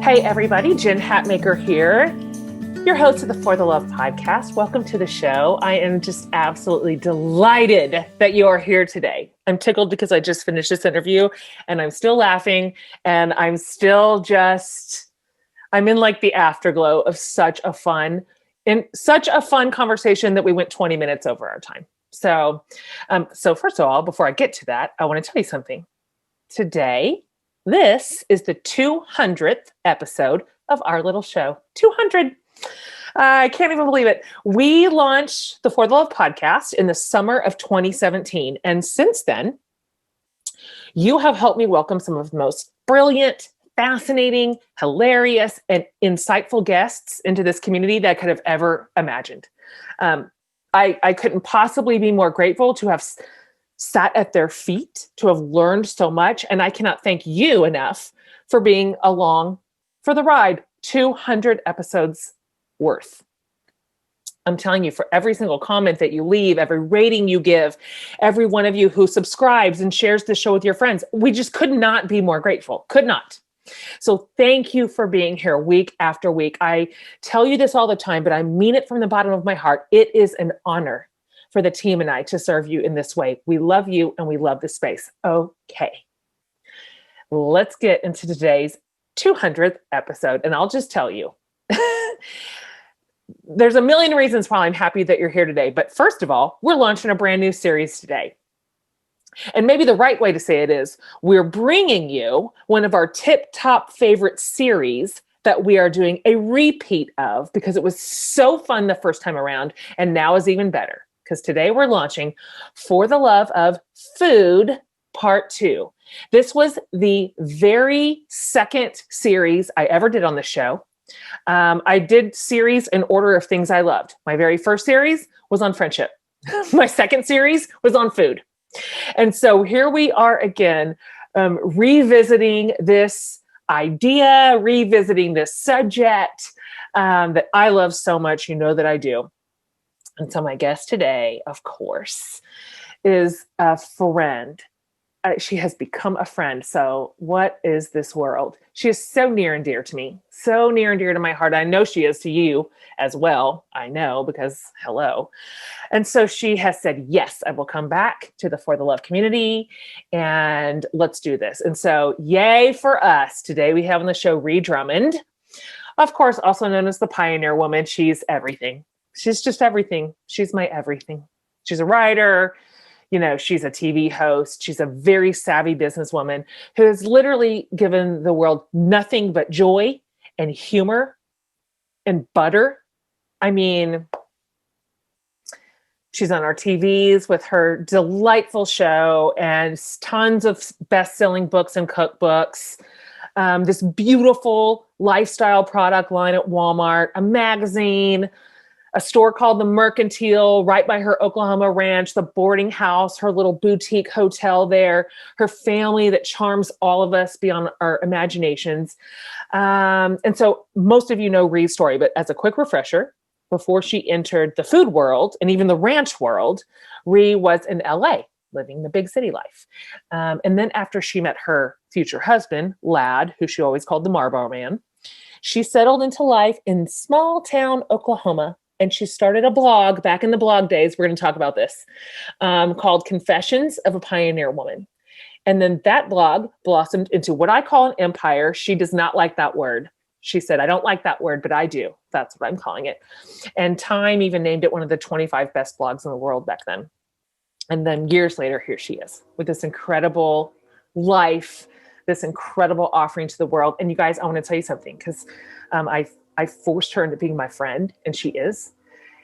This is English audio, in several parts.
Hey everybody, Jen Hatmaker here, your host of the For the Love podcast. Welcome to the show. I am just absolutely delighted that you are here today. I'm tickled because I just finished this interview and I'm still laughing and I'm still I'm in like the afterglow of such a fun conversation that we went 20 minutes over our time. So first of all, before I get to that, I want to tell you something. Today, this is the 200th episode of our little show. 200. I can't even believe it. We launched the For the Love podcast in the summer of 2017. And since then, you have helped me welcome some of the most brilliant, fascinating, hilarious, and insightful guests into this community that I could have ever imagined. I couldn't possibly be more grateful to have sat at their feet, to have learned so much. And I cannot thank you enough for being along for the ride. 200 episodes worth. I'm telling you, for every single comment that you leave, every rating you give, every one of you who subscribes and shares the show with your friends, we just could not be more grateful. Could not. So thank you for being here week after week. I tell you this all the time, but I mean it from the bottom of my heart. It is an honor for the team and I to serve you in this way. We love you and we love this space. Okay. Let's get into today's 200th episode. And I'll just tell you, there's a million reasons why I'm happy that you're here today. But first of all, we're launching a brand new series today. And maybe the right way to say it is, we're bringing you one of our tip-top favorite series that we are doing a repeat of because it was so fun the first time around and now is even better. Because today we're launching For the Love of Food Part 2. This was the very second series I ever did on the show. I did series in order of things I loved. My very first series was on friendship. My second series was on food. And so here we are again, revisiting this idea, revisiting this subject that I love so much. You know that I do. And so my guest today, of course, is a friend. She has become a friend. So what is this world? She is so near and dear to me, so near and dear to my heart. I know she is to you as well. I know because hello. And so she has said, yes, I will come back to the For the Love community and let's do this. And so yay for us. Today we have on the show Ree Drummond, of course, also known as the Pioneer Woman. She's everything. She's just everything. She's my everything. She's a writer. You know, she's a TV host. She's a very savvy businesswoman who has literally given the world nothing but joy and humor and butter. I mean, she's on our TVs with her delightful show and tons of best-selling books and cookbooks. This beautiful lifestyle product line at Walmart, a magazine, a store called The Mercantile right by her Oklahoma ranch, the boarding house, her little boutique hotel there, her family that charms all of us beyond our imaginations. And so most of you know Ree's story, but as a quick refresher, before she entered the food world and even the ranch world, Ree was in LA living the big city life. And then after she met her future husband, Lad, who she always called the Marlboro Man, she settled into life in small town Oklahoma. And she started a blog back in the blog days. We're going to talk about this called Confessions of a Pioneer Woman. And then that blog blossomed into what I call an empire. She does not like that word. She said, I don't like that word, but I do. That's what I'm calling it. And Time even named it one of the 25 best blogs in the world back then. And then years later, here she is with this incredible life, this incredible offering to the world. And you guys, I want to tell you something because I forced her into being my friend, and she is.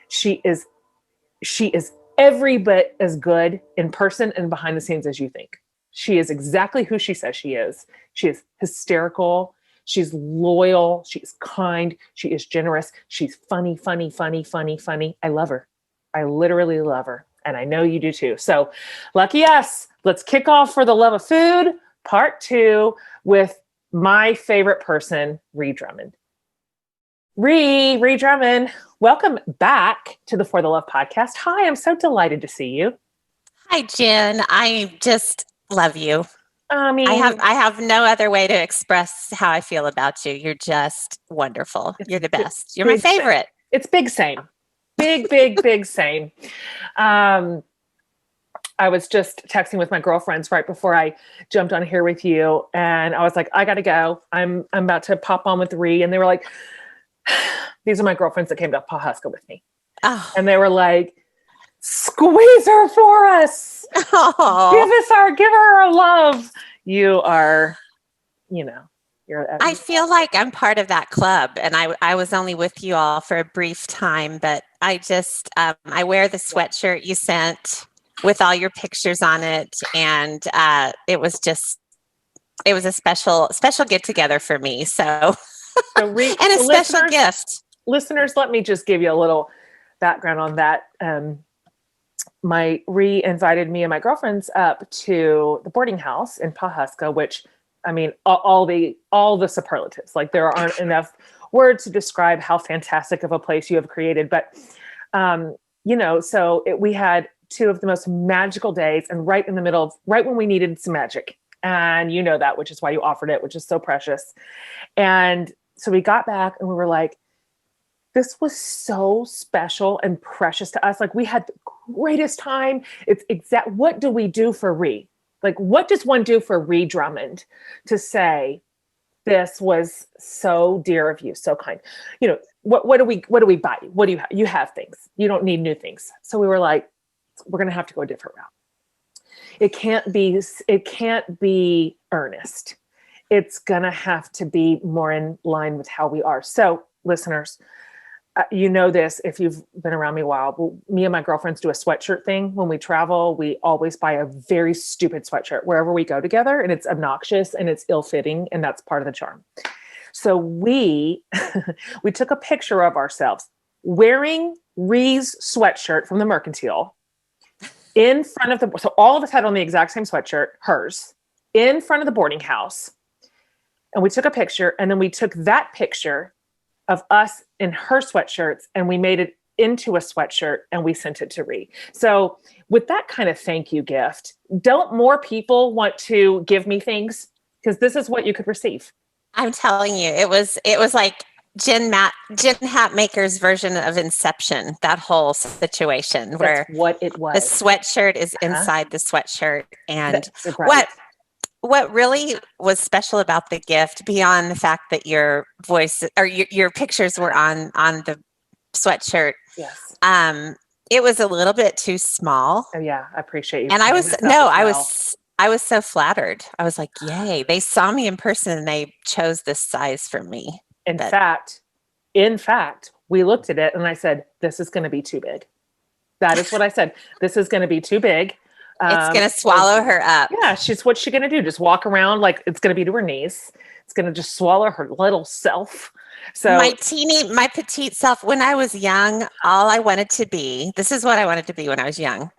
She is every bit as good in person and behind the scenes as you think. She is exactly who she says she is. She is hysterical. She's loyal. She's kind. She is generous. She's funny. I love her. I literally love her. And I know you do too. So lucky us. Let's kick off For the Love of Food, Part 2 with my favorite person, Ree Drummond. Ree Drummond, welcome back to the For the Love podcast. Hi, I'm so delighted to see you. Hi, Jen. I just love you. I I mean, have no other way to express how I feel about you. You're just wonderful. it's You're the best. You're my big same. favorite. It's big same. Big same. Um, I was just texting with my girlfriends right before I jumped on here with you, and I was like, I gotta go. I'm about to pop on with Ree, and they were like, these are my girlfriends that came to Pawhuska with me, Oh, and they were like, squeeze her for us. oh. Give her a love. You are, you know, I feel like I'm part of that club, and I was only with you all for a brief time, but I just I wear the sweatshirt you sent with all your pictures on it, and it was a special get together for me. So so and a special gift. listeners, let me just give you a little background on that. My Ree invited me and my girlfriends up to the boarding house in Pawhuska, which, I mean, all the superlatives, like there aren't enough words to describe how fantastic of a place you have created. But, we had two of the most magical days, and right in the middle of, right when we needed some magic. And you know that, which is why you offered it, which is so precious. And so we got back and we were like, this was so special and precious to us. Like, we had the greatest time. It's exact. What do we do for Ree? Like, what does one do for Ree Drummond to say, this was so dear of you, so kind? What do we buy you? What do you have? You have things. You don't need new things. So we were like, we're going to have to go a different route. It can't be earnest. It's going to have to be more in line with how we are. So, listeners, you know this if you've been around me a while, but me and my girlfriends do a sweatshirt thing. When we travel, we always buy a very stupid sweatshirt wherever we go together, and it's obnoxious and it's ill-fitting, and that's part of the charm. So we took a picture of ourselves wearing Ree's sweatshirt from the Mercantile in front of so all of us had on the exact same sweatshirt, hers, in front of the boarding house. And we took a picture, and then we took that picture of us in her sweatshirts, and we made it into a sweatshirt, and we sent it to Ree. So with that kind of thank you gift, don't more people want to give me things? Because this is what you could receive. I'm telling you, it was like Jen Hatmaker's version of Inception, that whole situation where That's what it was. The sweatshirt is inside the sweatshirt. And right. What really was special about the gift, beyond the fact that your voice or your pictures were on the sweatshirt, yes, it was a little bit too small. Oh yeah, I appreciate you. And I was so flattered. I was like, yay! They saw me in person and they chose this size for me. In fact, we looked at it and I said, "This is going to be too big." That is what I said. This is going to be too big. It's going to swallow her up. Yeah, what's she going to do? Just walk around like it's going to be to her knees. It's going to just swallow her little self. So my petite self, when I was young, all I wanted to be, this is what I wanted to be when I was young.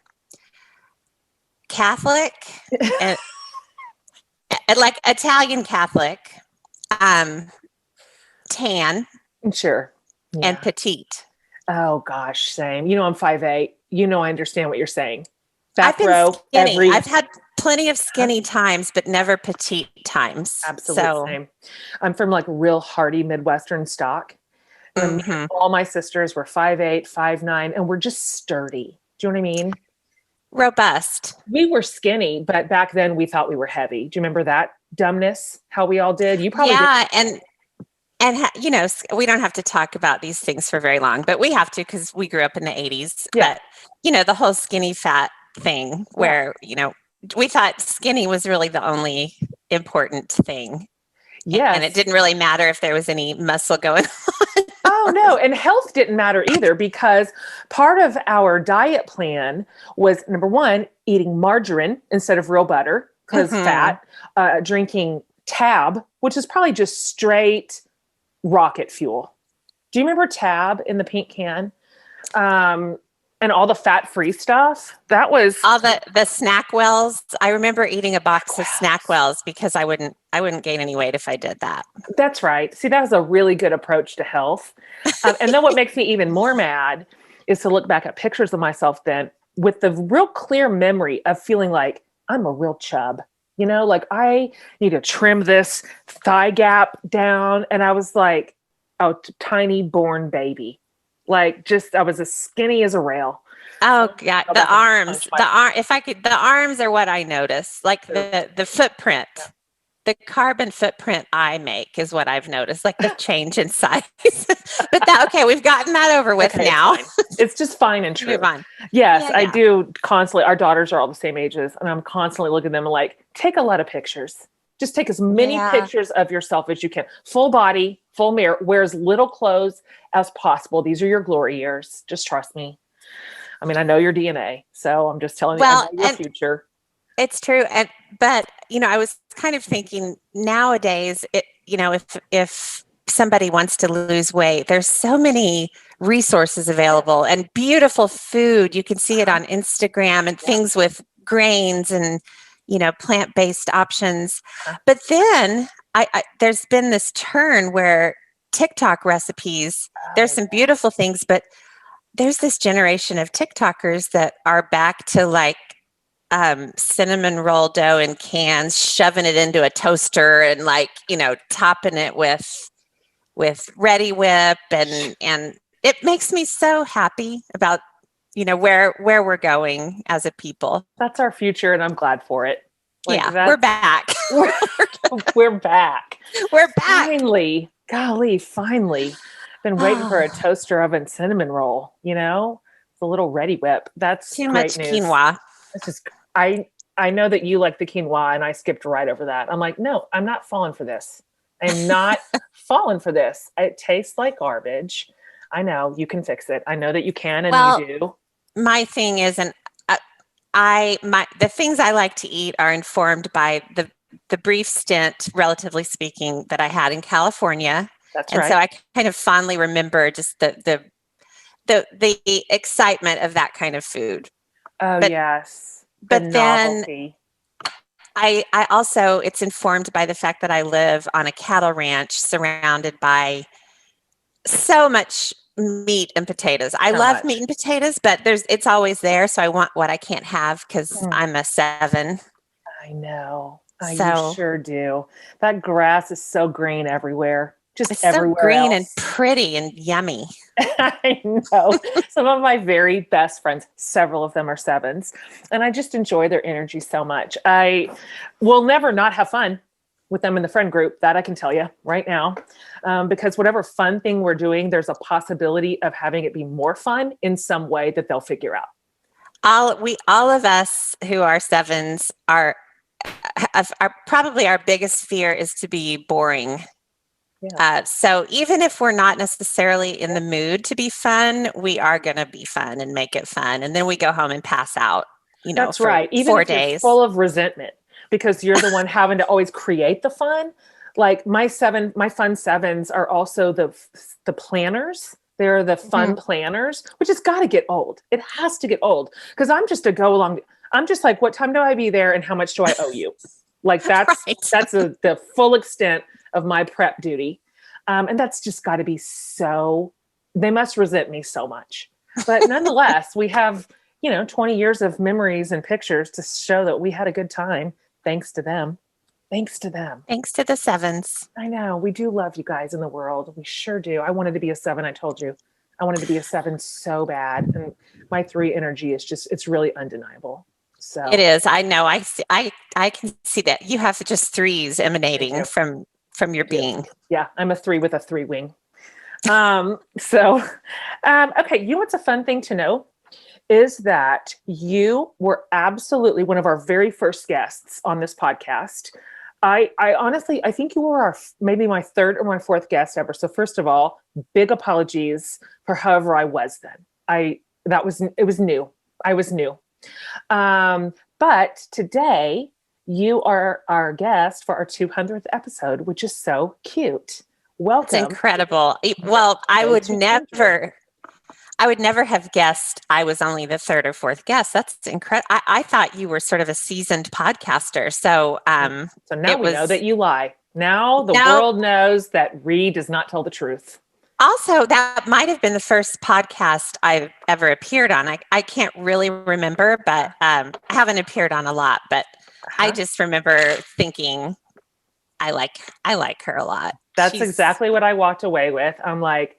Catholic, and like Italian Catholic, tan. Sure. Yeah. And petite. Oh gosh, same. I'm 5'8". I understand what you're saying. I've been skinny. I've had plenty of skinny times, but never petite times. Absolutely same. I'm from like real hearty Midwestern stock. Mm-hmm. All my sisters were 5'8", 5'9", and we're just sturdy. Do you know what I mean? Robust. We were skinny, but back then we thought we were heavy. Do you remember that dumbness? How we all did? You probably did. And we don't have to talk about these things for very long, but we have to because we grew up in the 80s. Yeah. But, the whole skinny fat thing where, we thought skinny was really the only important thing. Yeah. And it didn't really matter if there was any muscle going on. Oh, no. And health didn't matter either, because part of our diet plan was, number one, eating margarine instead of real butter because fat, drinking Tab, which is probably just straight rocket fuel. Do you remember Tab in the pink can? And all the fat-free stuff? That was all the Snackwells. I remember eating a box of Snackwells because I wouldn't gain any weight if I did that. That's right. See, that was a really good approach to health. And then what makes me even more mad is to look back at pictures of myself then with the real clear memory of feeling like I'm a real chub. like I need to trim this thigh gap down. And I was like, a tiny born baby. Like I was as skinny as a rail. Oh God, the arms. The arms are what I notice. Like the footprint. The carbon footprint I make is what I've noticed, like the change in size. But okay, we've gotten that over with now. It's just fine and true. Yes, I do constantly. Our daughters are all the same ages, and I'm constantly looking at them and like, take a lot of pictures. Just take as many pictures of yourself as you can. Full body, full mirror, wear as little clothes as possible. These are your glory years. Just trust me. I mean, I know your DNA, so I'm just telling you, I know your future. It's true. But I was kind of thinking nowadays, if somebody wants to lose weight, there's so many resources available and beautiful food. You can see it on Instagram and things with grains and, plant-based options. But then there's been this turn where TikTok recipes, there's some beautiful things, but there's this generation of TikTokers that are back to like, cinnamon roll dough in cans, shoving it into a toaster and like, topping it with Ready Whip. And it makes me so happy about, where we're going as a people. That's our future. And I'm glad for it. Like we're back. We're back. We're back. Finally. Golly, finally. Been waiting for a toaster oven cinnamon roll, it's a little Ready Whip. That's too much quinoa. It's just, I know that you like the quinoa and I skipped right over that. I'm like, no, I'm not falling for this. I'm not falling for this. It tastes like garbage. I know you can fix it. I know that you can and you do. My thing is, and the things I like to eat are informed by the brief stint, relatively speaking, that I had in California. That's right. And so I kind of fondly remember just the excitement of that kind of food. Oh, yes. But then I also, it's informed by the fact that I live on a cattle ranch surrounded by so much meat and potatoes. I love meat and potatoes, but it's always there. So I want what I can't have because I'm a 7. I know. You sure do. That grass is so green everywhere. It's everywhere so green else. And pretty and yummy. I know. Some of my very best friends, several of them are 7s, and I just enjoy their energy so much. I will never not have fun with them in the friend group. That I can tell you right now, because whatever fun thing we're doing, there's a possibility of having it be more fun in some way that they'll figure out. All of us who are 7s are probably our biggest fear is to be boring. Yeah. So even if we're not necessarily in the mood to be fun, we are going to be fun and make it fun. And then we go home and pass out, That's for right. Even 4 if days. You're full of resentment because you're the one having to always create the fun. Like my fun 7s are also the planners. They're the fun planners, which has got to get old. It has to get old because I'm just a go along. I'm just like, what time do I be there and how much do I owe you? Like that's the full extent of my prep duty. And that's just got to be they must resent me so much. But nonetheless, we have, 20 years of memories and pictures to show that we had a good time. Thanks to them. Thanks to them. Thanks to the 7s. I know. We do love you guys in the world. We sure do. I wanted to be a 7. I told you. I wanted to be a 7 so bad. And my 3 energy is it's really undeniable. So it is. I know. I can see that. You have just 3s emanating from your being. Yeah, I'm a 3 with a 3 wing. Okay, what's a fun thing to know is that you were absolutely one of our very first guests on this podcast. I honestly, I think you were maybe my 3rd or my 4th guest ever. So first of all, big apologies for however I was then. It was new. I was new. But today you are our guest for our 200th episode, which is so cute. Welcome. It's incredible. Well, I would never have guessed I was only the 3rd or 4th guest. That's incredible. I thought you were sort of a seasoned podcaster. So now we know that you lie. Now the world knows that Ree does not tell the truth. Also, that might have been the first podcast I've ever appeared on. I can't really remember, but I haven't appeared on a lot. But I just remember thinking, I like her a lot. That's exactly what I walked away with. I'm like,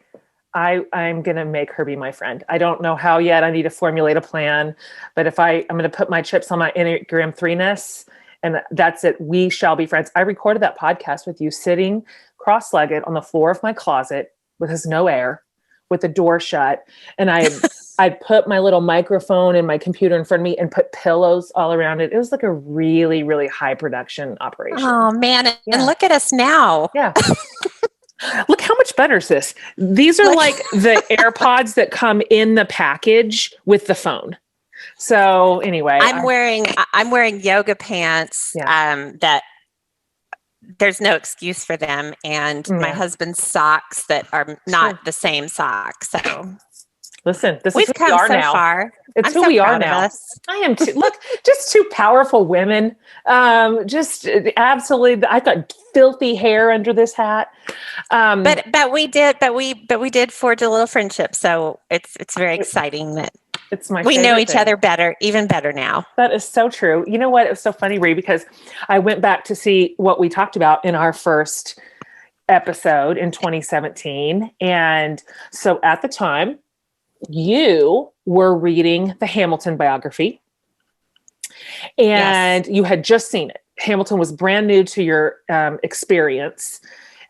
I'm going to make her be my friend. I don't know how yet. I need to formulate a plan. But if I'm going to put my chips on my Enneagram 3-ness, and that's it. We shall be friends. I recorded that podcast with you sitting cross-legged on the floor of my closet with no air, with the door shut. And I put my little microphone and my computer in front of me and put pillows all around it. It was like a really, really high production operation. Oh man. And look at us now. Yeah. Look how much better is this? These are like the AirPods that come in the package with the phone. So anyway, I'm wearing yoga pants that there's no excuse for them, and my husband's socks that are not the same socks. So listen, we've come so far. It's who we are now. I am too. Look, just two powerful women. Just absolutely. I've got filthy hair under this hat. But we did forge a little friendship. So it's very exciting that we know each other better, even better now. That is so true. You know what? It was so funny, Ree, because I went back to see what we talked about in our first episode in 2017. And so at the time, you were reading the Hamilton biography and you had just seen it. Hamilton was brand new to your experience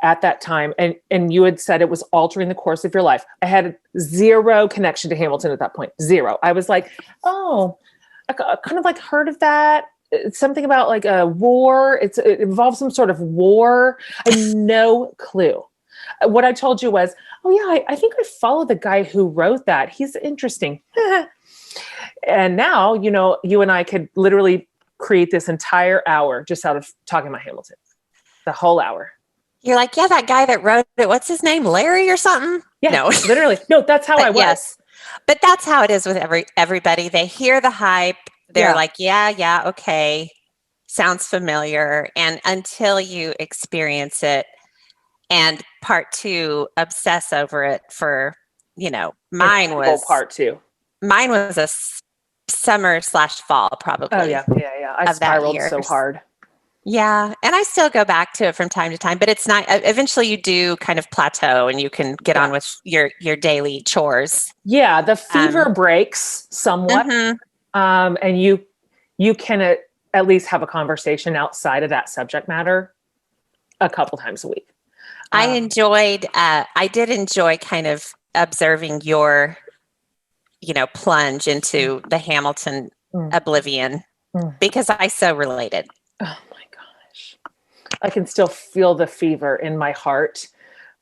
at that time. And you had said it was altering the course of your life. I had zero connection to Hamilton at that point. Zero. I was like, oh, I kind of like heard of that. It's something about like a war. It involves some sort of war. I had no clue. What I told you was, oh yeah, I think I follow the guy who wrote that. He's interesting. And now, you know, you and I could literally create this entire hour just out of talking about Hamilton. The whole hour. You're like, yeah, that guy that wrote it, what's his name? Larry or something? Yeah, no, literally. No, that's how I was. Yes. But that's how it is with everybody. They hear the hype. They're like, yeah, okay. Sounds familiar. And until you experience it, and part two, obsess over it for, mine was part two. Mine was a summer/fall probably. Oh yeah. I spiraled so hard. Yeah, and I still go back to it from time to time, but it's not. Eventually, you do kind of plateau, and you can get on with your daily chores. Yeah, the fever breaks somewhat, and you can at least have a conversation outside of that subject matter a couple times a week. I did enjoy kind of observing your, plunge into the Hamilton oblivion because I so related. Oh my gosh. I can still feel the fever in my heart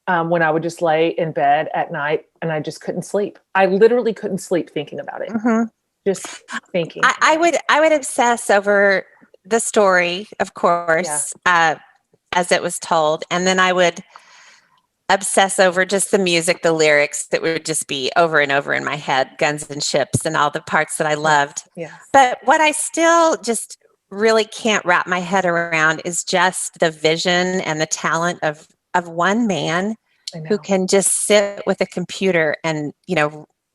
when I would just lay in bed at night and I just couldn't sleep. I literally couldn't sleep thinking about it. Just thinking. I would obsess over the story, of course, as it was told. And then I would obsess over just the music, the lyrics that would just be over and over in my head, Guns and Ships and all the parts that I loved. Yeah. But what I still just really can't wrap my head around is just the vision and the talent of one man who can just sit with a computer and,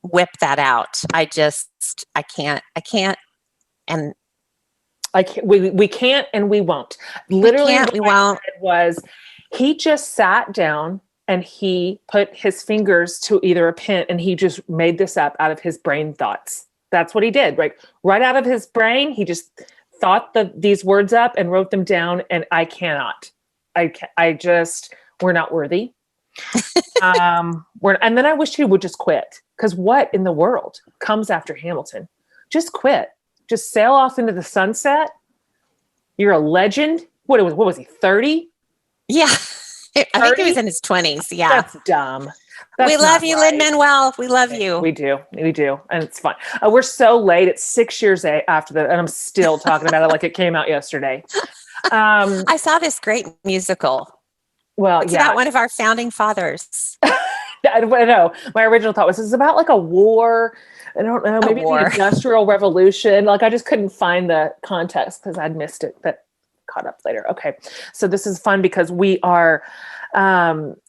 whip that out. I can't. And we can't, and we won't. Literally, we won't. Was he just sat down and he put his fingers to either a pen and he just made this up out of his brain thoughts. That's what he did, right out of his brain. He just thought these words up and wrote them down. And I cannot. We're not worthy. And then I wish he would just quit, because what in the world comes after Hamilton? Just quit. Just sail off into the sunset. You're a legend. What was he, 30? Yeah. I think he was in his 20s. Yeah. That's dumb. We love you, right. Lin-Manuel. We love you. We do. And it's fun. We're so late. It's 6 years after that. And I'm still talking about it like it came out yesterday. I saw this great musical. Well, it's about one of our founding fathers. I know. My original thought was, it's about like a war. I don't know. Maybe the Industrial Revolution. I just couldn't find the context because I'd missed it, but caught up later. Okay. So this is fun because we are,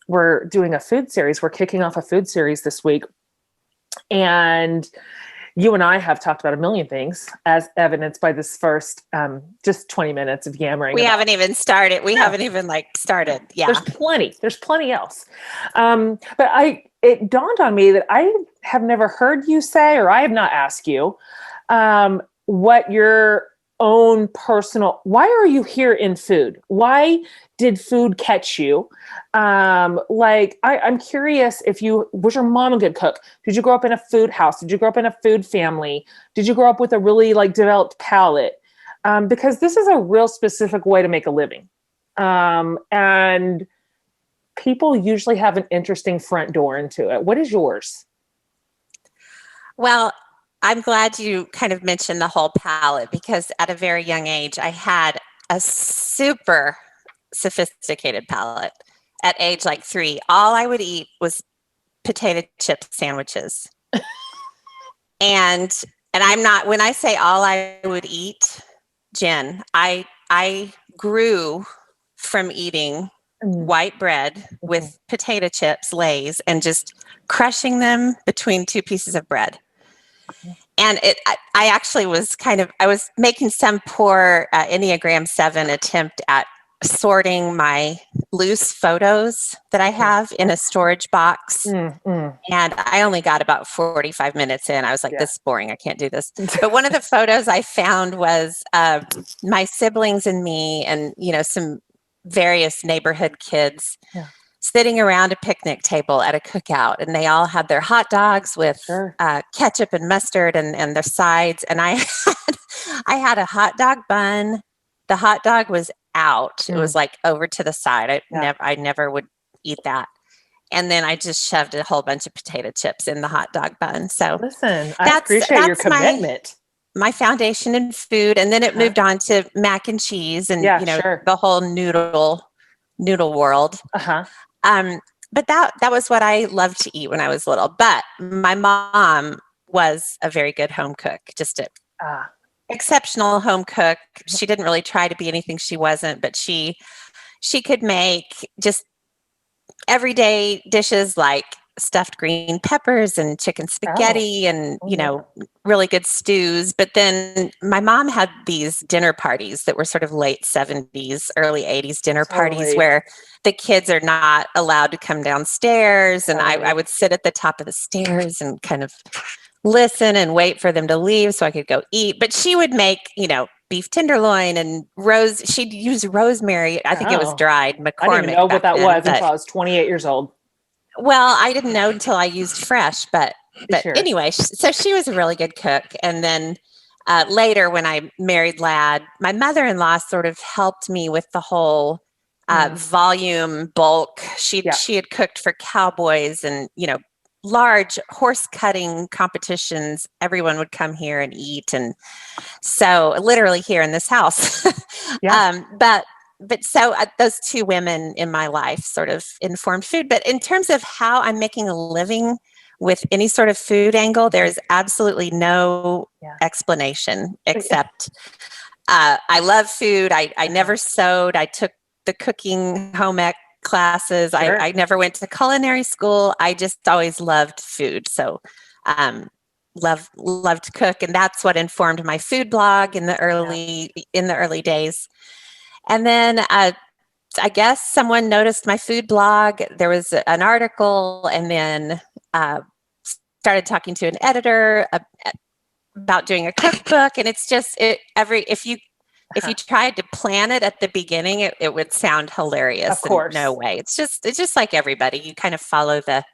we're doing a food series. We're kicking off a food series this week. And you and I have talked about a million things, as evidenced by this first just 20 minutes of yammering. We haven't even started. We haven't even started. Yeah. There's plenty else. But it dawned on me that I have never heard you say, or I have not asked you, what your own personal, why are you here in food? Why did food catch you? I'm curious was your mom a good cook? Did you grow up in a food house? Did you grow up in a food family? Did you grow up with a really developed palate? Because this is a real specific way to make a living. And people usually have an interesting front door into it. What is yours? Well, I'm glad you kind of mentioned the whole palate, because at a very young age, I had a super sophisticated palate. At age 3, all I would eat was potato chip sandwiches. and I'm not, when I say all I would eat, Jen, I grew from eating white bread with potato chips, Lay's, and just crushing them between 2 pieces of bread. And I actually I was making some poor Enneagram 7 attempt at sorting my loose photos that I have in a storage box. And I only got about 45 minutes in. I was like, this is boring. I can't do this. But one of the photos I found was my siblings and me and, some various neighborhood kids sitting around a picnic table at a cookout, and they all had their hot dogs with ketchup and mustard and their sides. And I had a hot dog bun. The hot dog was out. It was over to the side. I never would eat that. And then I just shoved a whole bunch of potato chips in the hot dog bun. So listen, I appreciate your commitment. My foundation in food. And then it moved on to mac and cheese and, the whole noodle world. But that was what I loved to eat when I was little. But my mom was a very good home cook, just an exceptional home cook. She didn't really try to be anything she wasn't, but she could make just everyday dishes like stuffed green peppers and chicken spaghetti and, really good stews. But then my mom had these dinner parties that were sort of late 70s, early 80s dinner parties where the kids are not allowed to come downstairs. And I would sit at the top of the stairs and kind of listen and wait for them to leave so I could go eat. But she would make, beef tenderloin and she'd use rosemary. I think it was dried McCormick. I didn't even know what that was until I was 28 years old. Well, I didn't know until I used fresh, but anyway, so she was a really good cook. And then later when I married Ladd, my mother-in-law sort of helped me with the whole volume bulk. She had cooked for cowboys and, large horse cutting competitions. Everyone would come here and eat. And so literally here in this house, but so those 2 women in my life sort of informed food. But in terms of how I'm making a living with any sort of food angle, there's absolutely no explanation except I love food. I never sewed. I took the cooking home ec classes. I never went to culinary school. I just always loved food. So loved to cook. And that's what informed my food blog in the early days. And then I guess someone noticed my food blog. There was an article, and then started talking to an editor about doing a cookbook. And it's just if you tried to plan it at the beginning, it would sound hilarious. Of course. No way. It's just like everybody. You kind of follow the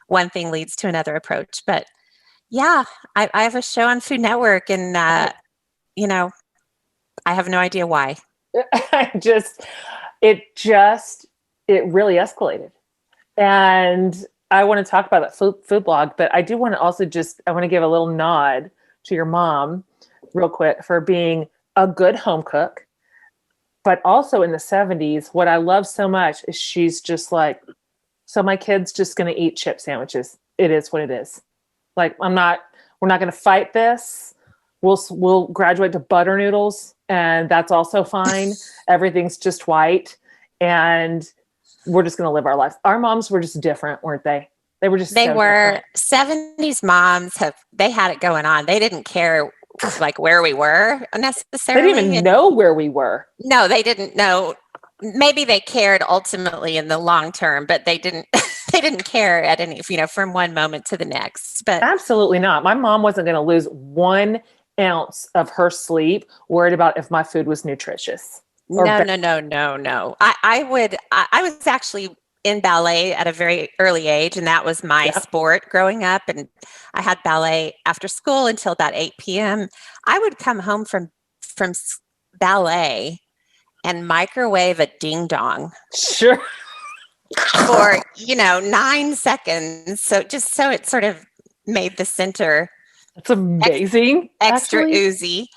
one thing leads to another approach. But yeah, I have a show on Food Network, and I have no idea why. It really escalated. And I want to talk about that food blog, but I do want to also I want to give a little nod to your mom real quick for being a good home cook. But also in the 70s, what I love so much is she's just like, so my kid's just going to eat chip sandwiches. It is what it is. Like, we're not going to fight this. We'll graduate to butter noodles, and that's also fine. Everything's just white, and we're just going to live our life. Our moms were just different, weren't they? They were just They so were different. 70s moms they had it going on. They didn't care like where we were They necessarily. didn't even know where we were. No, they didn't know. Maybe they cared ultimately in the long term, but they didn't they didn't care at any, from one moment to the next. But Absolutely not. My mom wasn't going to lose 1 ounce of her sleep worried about if my food was nutritious. no. I was actually in ballet at a very early age, and that was my sport growing up. And I had ballet after school until about 8 p.m. I would come home from ballet and microwave a ding dong. Sure. For 9 seconds. So just so it sort of made the center. That's amazing. Extra actually. oozy.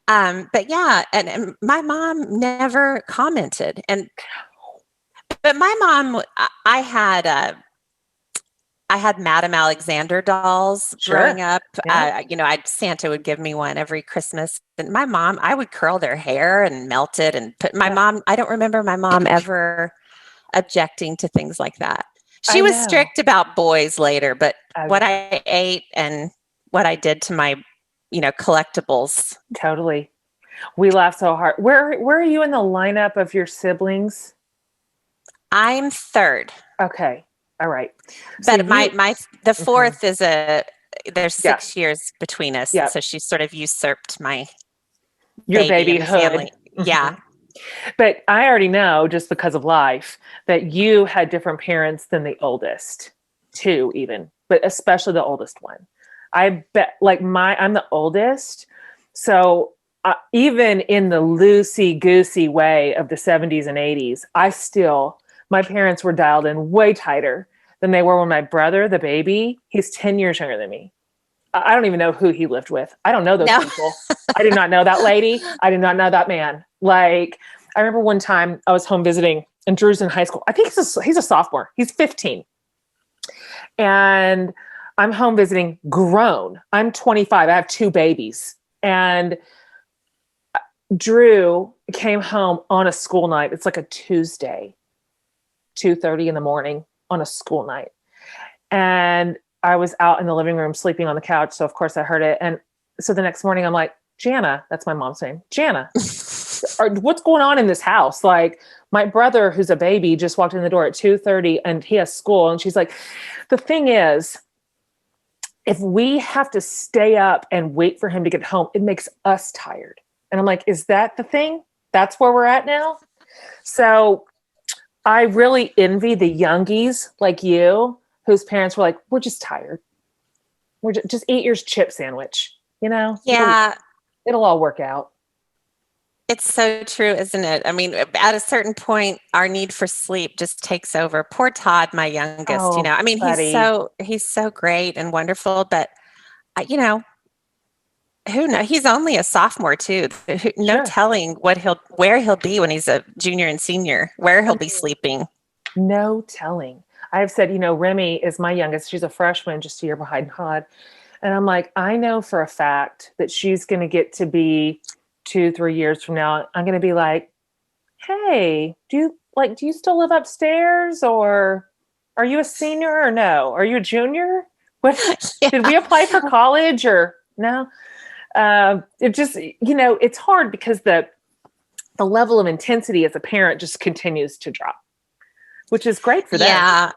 But yeah, and my mom never commented. But my mom, I had Madame Alexander dolls growing up. Yeah. Santa would give me one every Christmas. And my mom, I would curl their hair and melt it and put mom. I don't remember my mom ever objecting to things like that. She was strict about boys later, but what I ate and what I did to my, collectibles. Totally. We laugh so hard. Where are you in the lineup of your siblings? I'm third. Okay. All right. But the fourth is there's 6 years between us. Yep. So she sort of usurped your babyhood. Family. Yeah. But I already know, just because of life, that you had different parents than the oldest, too, even, but especially the oldest one. I bet, I'm the oldest. So even in the loosey-goosey way of the 70s and 80s, my parents were dialed in way tighter than they were when my brother, the baby, he's 10 years younger than me. I don't even know who he lived with. I don't know those people. I do not know that lady. I do not know that man. I remember one time I was home visiting and Drew's in high school. I think he's a sophomore. He's 15. And I'm home visiting grown. I'm 25. I have 2 babies. And Drew came home on a school night. It's like a Tuesday, 2:30 in the morning on a school night. And I was out in the living room sleeping on the couch. So of course I heard it. And so the next morning I'm like, Jana, that's my mom's name. Jana, what's going on in this house? My brother, who's a baby, just walked in the door at 2:30 and he has school. And she's like, the thing is, if we have to stay up and wait for him to get home, it makes us tired. And I'm like, is that the thing? That's where we're at now? So I really envy the youngies like you, whose parents were like, we're just tired. We're just eat your chip sandwich, Yeah. It'll all work out. It's so true, isn't it? I mean, at a certain point, our need for sleep just takes over. Poor Todd, my youngest, I mean, buddy. he's so great and wonderful, but who knows? He's only a sophomore too. No telling where he'll be when he's a junior and senior, where he'll be sleeping. No telling. I've said, Remy is my youngest. She's a freshman, just a year behind Todd. And I'm like, I know for a fact that she's going to get to be 2-3 years from now. I'm going to be like, hey, do you still live upstairs, or are you a senior or no? Are you a junior? What did we apply for college or no? It just, it's hard because the level of intensity as a parent just continues to drop, which is great for them. Yeah,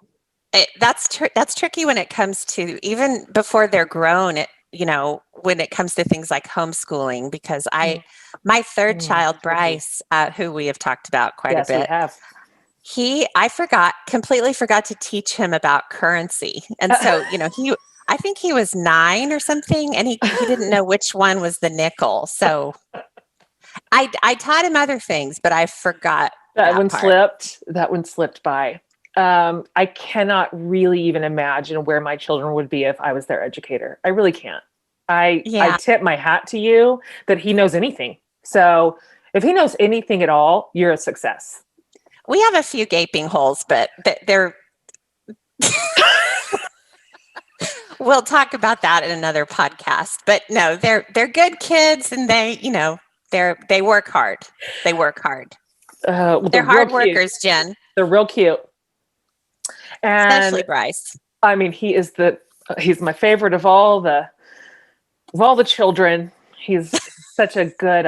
that's tricky when it comes to, even before they're grown, when it comes to things like homeschooling, because my third child, Bryce, who we have talked about quite a bit. Yes, we have. I completely forgot to teach him about currency. And so, I think he was 9 or something, and he didn't know which one was the nickel. So I taught him other things, but I forgot that one part. slipped. That one slipped by. I cannot really even imagine where my children would be if I was their educator. I really can't. I tip my hat to you that he knows anything. So if he knows anything at all, you're a success. We have a few gaping holes, but they're we'll talk about that in another podcast. But no, they're good kids, and they work hard. They work hard. They're hard workers, Jen. They're real cute. And especially Bryce. I mean, he's my favorite of all the children. He's such a good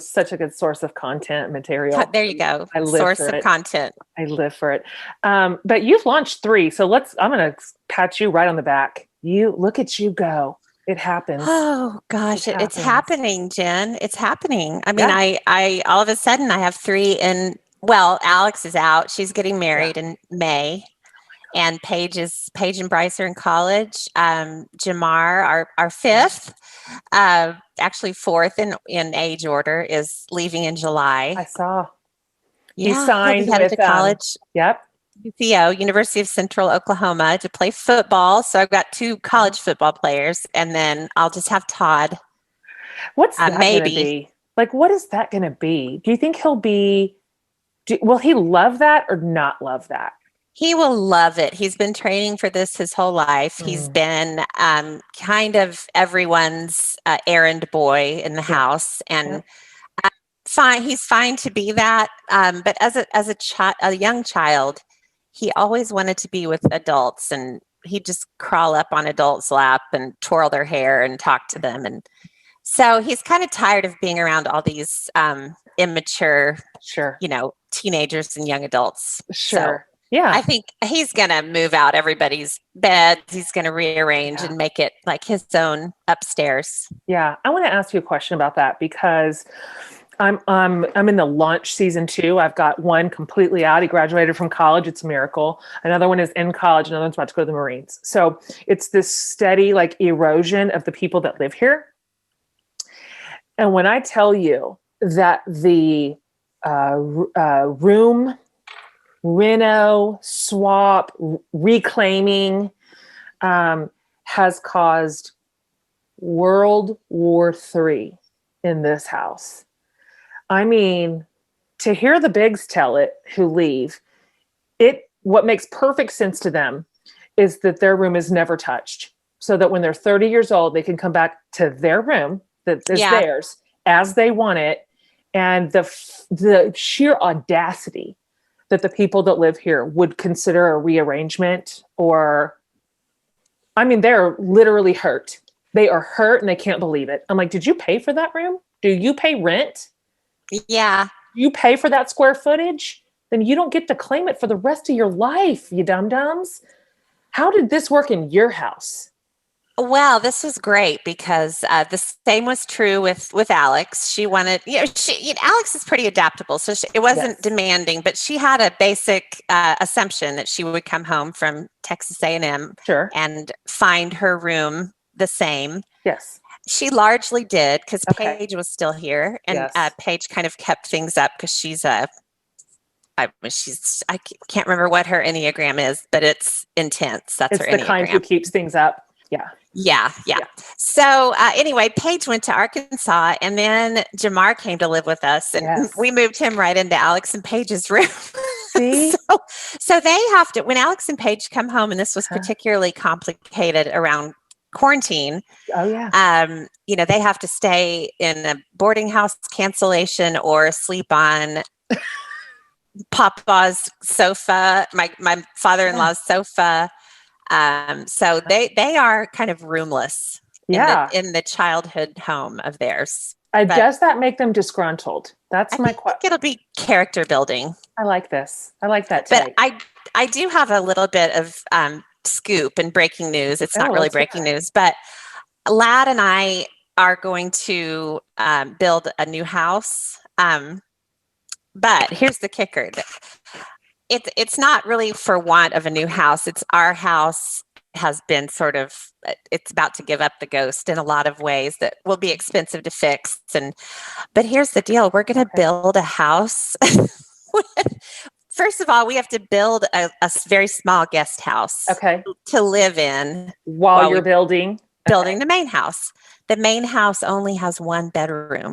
such a good source of content material. There you go. I live Source for of it. content. I live for it. But you've launched 3, so I'm going to pat you right on the back. You look at you go. It happens. Oh gosh, it's happening, Jen. It's happening. I mean, I all of a sudden I have 3 in. Well, Alex is out. She's getting married in May. And Paige and Bryce are in college. Jamar, our 5th, actually 4th in age order, is leaving in July. I saw. Yeah, he signed he'll be headed to college. Yep. UCO, University of Central Oklahoma, to play football. So I've got 2 college football players, and then I'll just have Todd. What's that going to be? Like, what is that going to be? Do you think will he love that or not love that? He will love it. He's been training for this his whole life. He's been kind of everyone's errand boy in the house, and fine. He's fine to be that. But as a young child, he always wanted to be with adults, and he'd just crawl up on adults' lap and twirl their hair and talk to them. And so he's kind of tired of being around all these immature, teenagers and young adults. Sure. So, yeah, I think he's going to move out everybody's beds. He's going to rearrange and make it like his own upstairs. Yeah, I want to ask you a question about that, because I'm in the launch season 2. I've got one completely out. He graduated from college. It's a miracle. Another one is in college. Another one's about to go to the Marines. So it's this steady like erosion of the people that live here. And when I tell you that the room reno, swap, reclaiming has caused World War III in this house. I mean, to hear the bigs tell it who leave, what makes perfect sense to them is that their room is never touched, so that when they're 30 years old, they can come back to their room that is theirs as they want it. And the sheer audacity that the people that live here would consider a rearrangement, or, I mean, they're literally hurt. They are hurt and they can't believe it. I'm like, did you pay for that room? Do you pay rent? Yeah. You pay for that square footage? Then you don't get to claim it for the rest of your life, you dum-dums. How did this work in your house? Well, this was great because the same was true with Alex. She wanted, Alex is pretty adaptable, so it wasn't demanding, but she had a basic assumption that she would come home from Texas A&M and find her room the same. Yes. She largely did, because Paige was still here, and Paige kind of kept things up because she's I can't remember what her Enneagram is, but it's intense. That's her Enneagram. It's the kind who keeps things up. Yeah. So anyway, Paige went to Arkansas, and then Jamar came to live with us, and we moved him right into Alex and Paige's room. See? so they have to, when Alex and Paige come home, and this was particularly complicated around quarantine. Oh yeah. They have to stay in a boarding house cancellation or sleep on Papa's sofa, my father-in-law's sofa. So they are kind of roomless in the childhood home of theirs. Does that make them disgruntled? That's my question. It'll be character building. I like this. I like that take. But I do have a little bit of scoop and breaking news. It's not really breaking news, but Lad and I are going to build a new house. But here's the kicker. It's not really for want of a new house. It's our house has been it's about to give up the ghost in a lot of ways that will be expensive to fix. But here's the deal. We're going to build a house. First of all, we have to build a very small guest house to live in while you're building the main house. The main house only has 1 bedroom.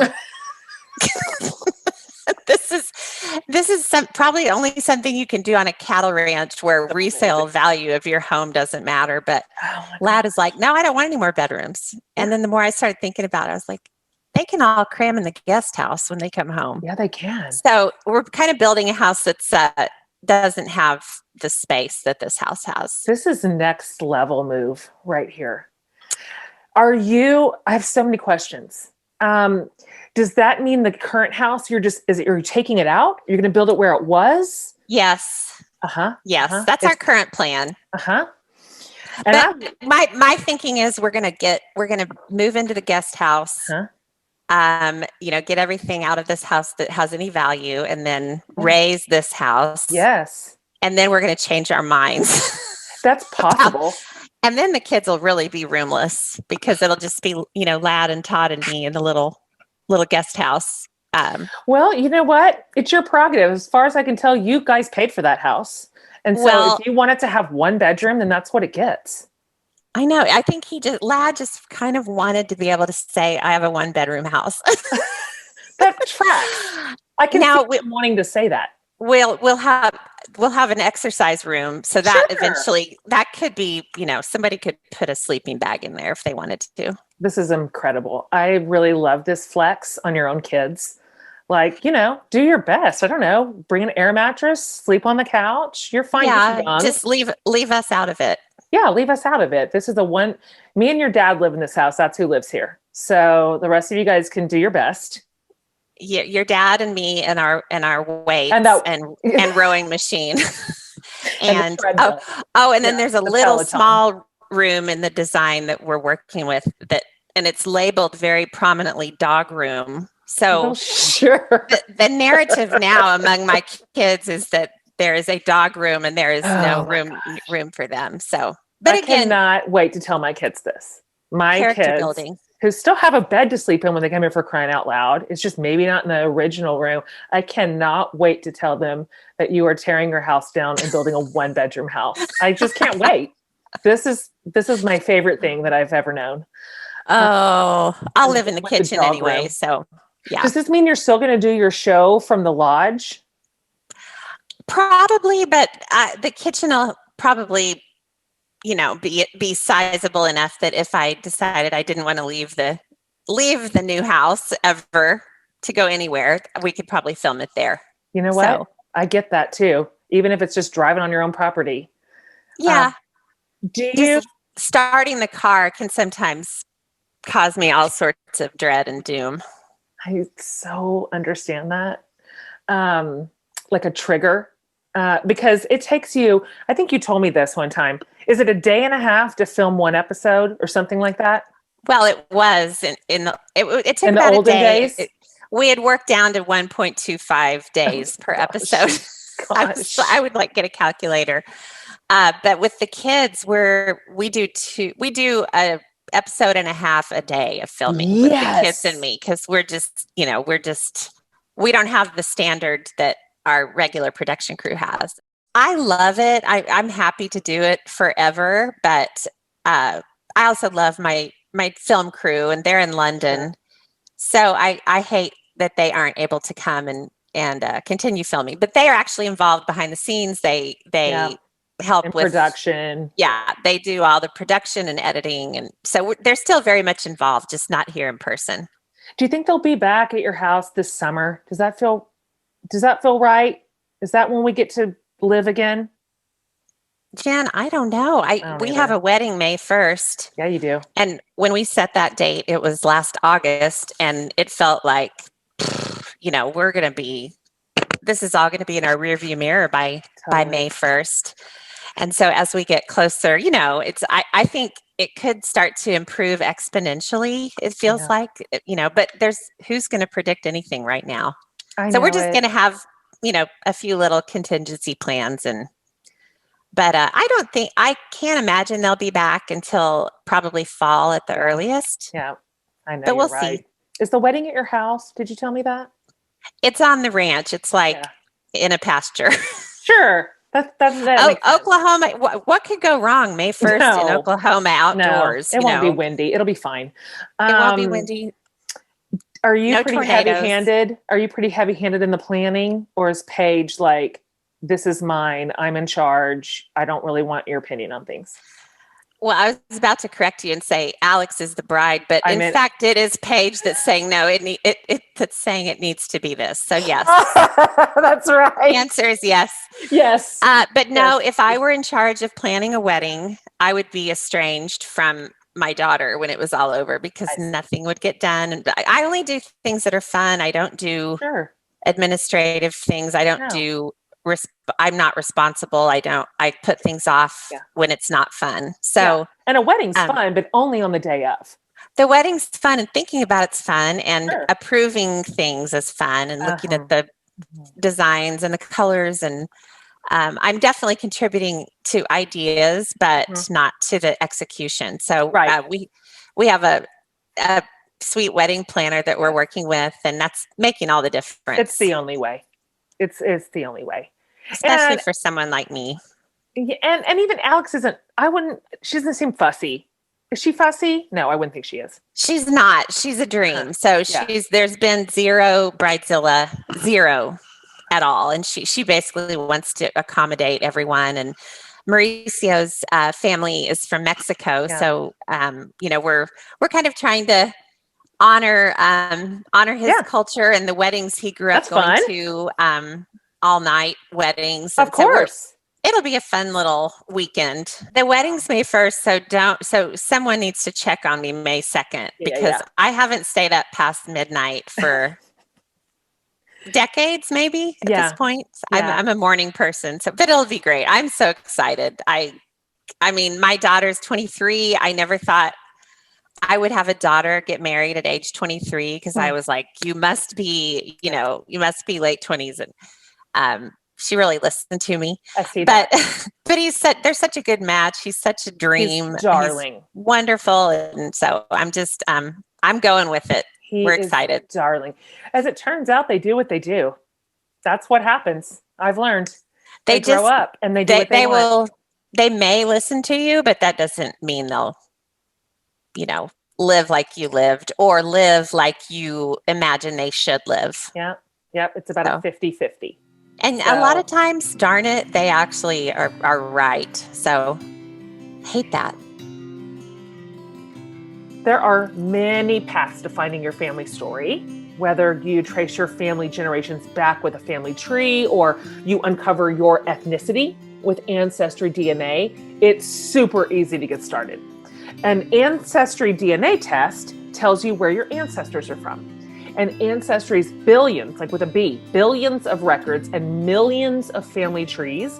This is probably only something you can do on a cattle ranch where resale value of your home doesn't matter. But Lad is like, no, I don't want any more bedrooms. And then the more I started thinking about it, I was like, they can all cram in the guest house when they come home. Yeah, they can. So we're kind of building a house that's doesn't have the space that this house has. This is next level move right here. I have so many questions. Does that mean the current house, you're taking it out? You're going to build it where it was? Yes. Yes. That's our current plan. And but my thinking is we're going to move into the guest house, get everything out of this house that has any value, and then raise this house. Yes. And then we're going to change our minds. That's possible. And then the kids will really be roomless because it'll just be, Lad and Todd and me in the little guest house. Well, you know what? It's your prerogative. As far as I can tell, you guys paid for that house. And so if you want it to have one bedroom, then that's what it gets. I know. I think Lad just kind of wanted to be able to say, I have a 1-bedroom house. That tracks. I can see him wanting to say that. We'll have an exercise room, so that eventually that could be, somebody could put a sleeping bag in there if they wanted to. This is incredible. I really love this flex on your own kids. Like, do your best. I don't know, bring an air mattress, sleep on the couch. You're fine. Yeah, just leave us out of it. Yeah, leave us out of it. This is me and your dad live in this house. That's who lives here. So the rest of you guys can do your best. Your dad and me and our weights and rowing machine. and then there's a little small room in the design that we're working with and it's labeled very prominently dog room. So the narrative now among my kids is that there is a dog room and there is no room for them. So, but I cannot wait to tell my kids this. My kids building. Who still have a bed to sleep in when they come here, for crying out loud. It's just maybe not in the original room. I cannot wait to tell them that you are tearing your house down and building a 1-bedroom house. I just can't wait. This is my favorite thing that I've ever known. Oh, I'll live in the kitchen anyway. Room. So yeah. Does this mean you're still going to do your show from the lodge? Probably, but the kitchen will probably, be sizable enough that if I decided I didn't want to leave the new house ever to go anywhere, we could probably film it there. You know what? So, I get that too. Even if it's just driving on your own property. Yeah. Just starting the car can sometimes cause me all sorts of dread and doom. I so understand that. Like a trigger. Because it takes you, I think you told me this one time. Is it a day and a half to film one episode or something like that? Well, it was it took in about the olden a day. Days? We had worked down to 1.25 days per episode. I would get a calculator. But with the kids, we do a episode and a half a day of filming with the kids and me, because we don't have the standard that our regular production crew has. I love it. I'm happy to do it forever, but I also love my film crew, and they're in London. So I hate that they aren't able to come and continue filming, but they are actually involved behind the scenes. They help with production. Yeah, they do all the production and editing, and so they're still very much involved, just not here in person. Do you think they'll be back at your house this summer? Does that feel right? Is that when we get to live again? Jen, I don't know. We have a wedding May 1st. Yeah, you do. And when we set that date, it was last August, and it felt like, this is all going to be in our rearview mirror by May 1st. And so as we get closer, I think it could start to improve exponentially. It feels like, but who's going to predict anything right now? So we're just going to have, a few little contingency plans, but I can't imagine they'll be back until probably fall at the earliest. Yeah, I know. But we'll see. Is the wedding at your house? Did you tell me that? It's on the ranch. It's in a pasture. Sure. That Oklahoma. What could go wrong May 1st in Oklahoma outdoors? No, it won't be windy. It'll be fine. It won't be windy. Are you pretty heavy-handed? Are you pretty heavy-handed in the planning? Or is Paige like, this is mine, I'm in charge, I don't really want your opinion on things? Well, I was about to correct you and say Alex is the bride, but in fact, it is Paige that's saying no. That's saying it needs to be this. So yes, that's right. The answer is yes. Yes. But no, if I were in charge of planning a wedding, I would be estranged from my daughter when it was all over because nothing would get done. And I only do things that are fun. I don't do administrative things. I don't do. I'm not responsible. I put things off when it's not fun. So, and a wedding's fun, but only on the day of. The wedding's fun and thinking about it's fun and approving things is fun and looking at the designs and the colors. And I'm definitely contributing to ideas, but not to the execution. So we have a sweet wedding planner that we're working with, and that's making all the difference. It's the only way. It's the only way. Especially for someone like me. And even Alex she doesn't seem fussy. Is she fussy? No, I wouldn't think she is. She's not. She's a dream. So there's been zero bridezilla, zero at all. And she basically wants to accommodate everyone. And Mauricio's family is from Mexico. Yeah. So, we're kind of trying to honor his culture and the weddings he grew up going to, all night weddings. Of course. It'll be a fun little weekend. The wedding's May 1st, so someone needs to check on me May 2nd because I haven't stayed up past midnight for decades, maybe at this point. I'm a morning person, but it'll be great. I'm so excited. I mean, my daughter's 23. I never thought I would have a daughter get married at age 23 because I was like, you must be late 20s. And she really listened to me. I see that. But they're such a good match. He's such a dream. He's darling. He's wonderful. And so I'm just, I'm going with it. We're excited. Darling. As it turns out, they do what they do. That's what happens. I've learned. They grow up and they do what they want. They may listen to you, but that doesn't mean they'll, live like you lived or live like you imagine they should live. Yeah. Yep. It's about a 50-50. And a lot of times, darn it, they actually are right. So, hate that. There are many paths to finding your family story. Whether you trace your family generations back with a family tree or you uncover your ethnicity with Ancestry DNA, it's super easy to get started. An Ancestry DNA test tells you where your ancestors are from. And Ancestry's billions, like with a B, billions of records and millions of family trees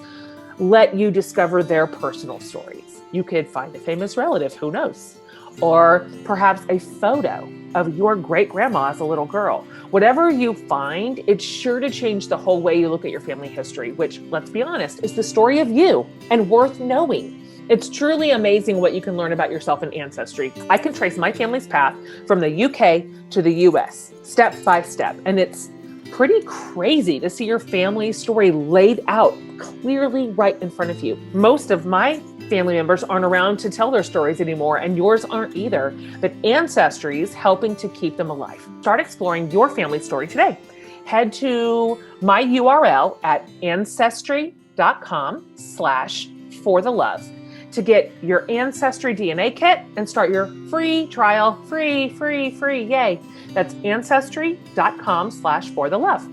let you discover their personal stories. You could find a famous relative, who knows? Or perhaps a photo of your great-grandma as a little girl. Whatever you find, it's sure to change the whole way you look at your family history, which, let's be honest, is the story of you and worth knowing. It's truly amazing what you can learn about yourself in Ancestry. I can trace my family's path from the UK to the US, step by step. And it's pretty crazy to see your family story laid out clearly right in front of you. Most of my family members aren't around to tell their stories anymore, and yours aren't either. But Ancestry is helping to keep them alive. Start exploring your family story today. Head to my URL at ancestry.com/forthelove to get your Ancestry DNA kit and start your free trial. Free, yay. That's ancestry.com/forthelove.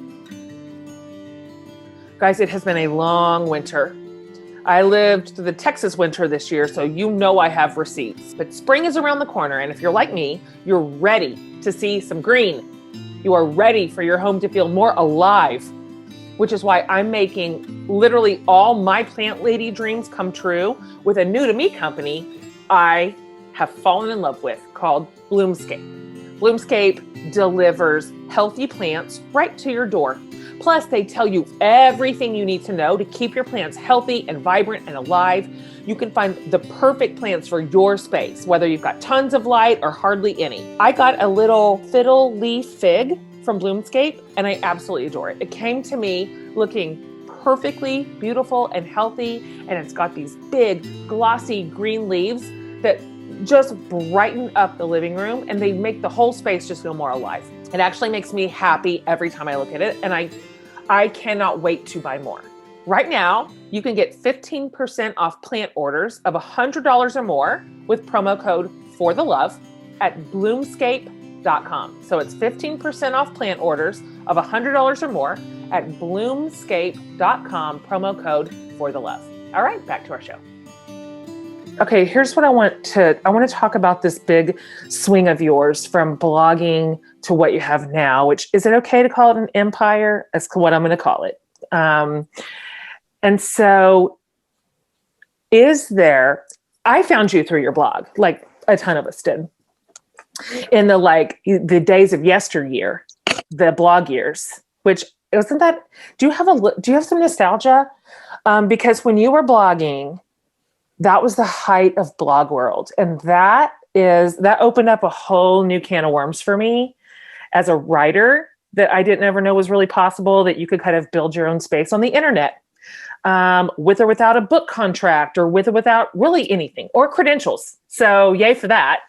Guys, it has been a long winter. I lived through the Texas winter this year, so I have receipts. But spring is around the corner, and if you're like me, you're ready to see some green. You are ready for your home to feel more alive, which is why I'm making literally all my plant lady dreams come true with a new to me company I have fallen in love with called Bloomscape. Bloomscape delivers healthy plants right to your door. Plus, they tell you everything you need to know to keep your plants healthy and vibrant and alive. You can find the perfect plants for your space, whether you've got tons of light or hardly any. I got a little fiddle leaf fig from Bloomscape, and I absolutely adore it. It came to me looking perfectly beautiful and healthy, and it's got these big, glossy green leaves that just brighten up the living room, and they make the whole space just feel more alive. It actually makes me happy every time I look at it, and I cannot wait to buy more. Right now, you can get 15% off plant orders of $100 or more with promo code FORTHELOVE at bloomscape.com. So it's 15% off plant orders of $100 or more at bloomscape.com, promo code FORTHELOVE. All right, back to our show. Okay, here's what I want to talk about this big swing of yours from blogging to what you have now, which, is it okay to call it an empire? That's what I'm going to call it. And so I found you through your blog, like a ton of us did, in the days of yesteryear, the blog years, which wasn't that, do you have some nostalgia? Because when you were blogging, that was the height of blog world. And that opened up a whole new can of worms for me as a writer that I didn't ever know was really possible, that you could kind of build your own space on the internet. With or without a book contract, or with or without really anything, or credentials. So yay for that.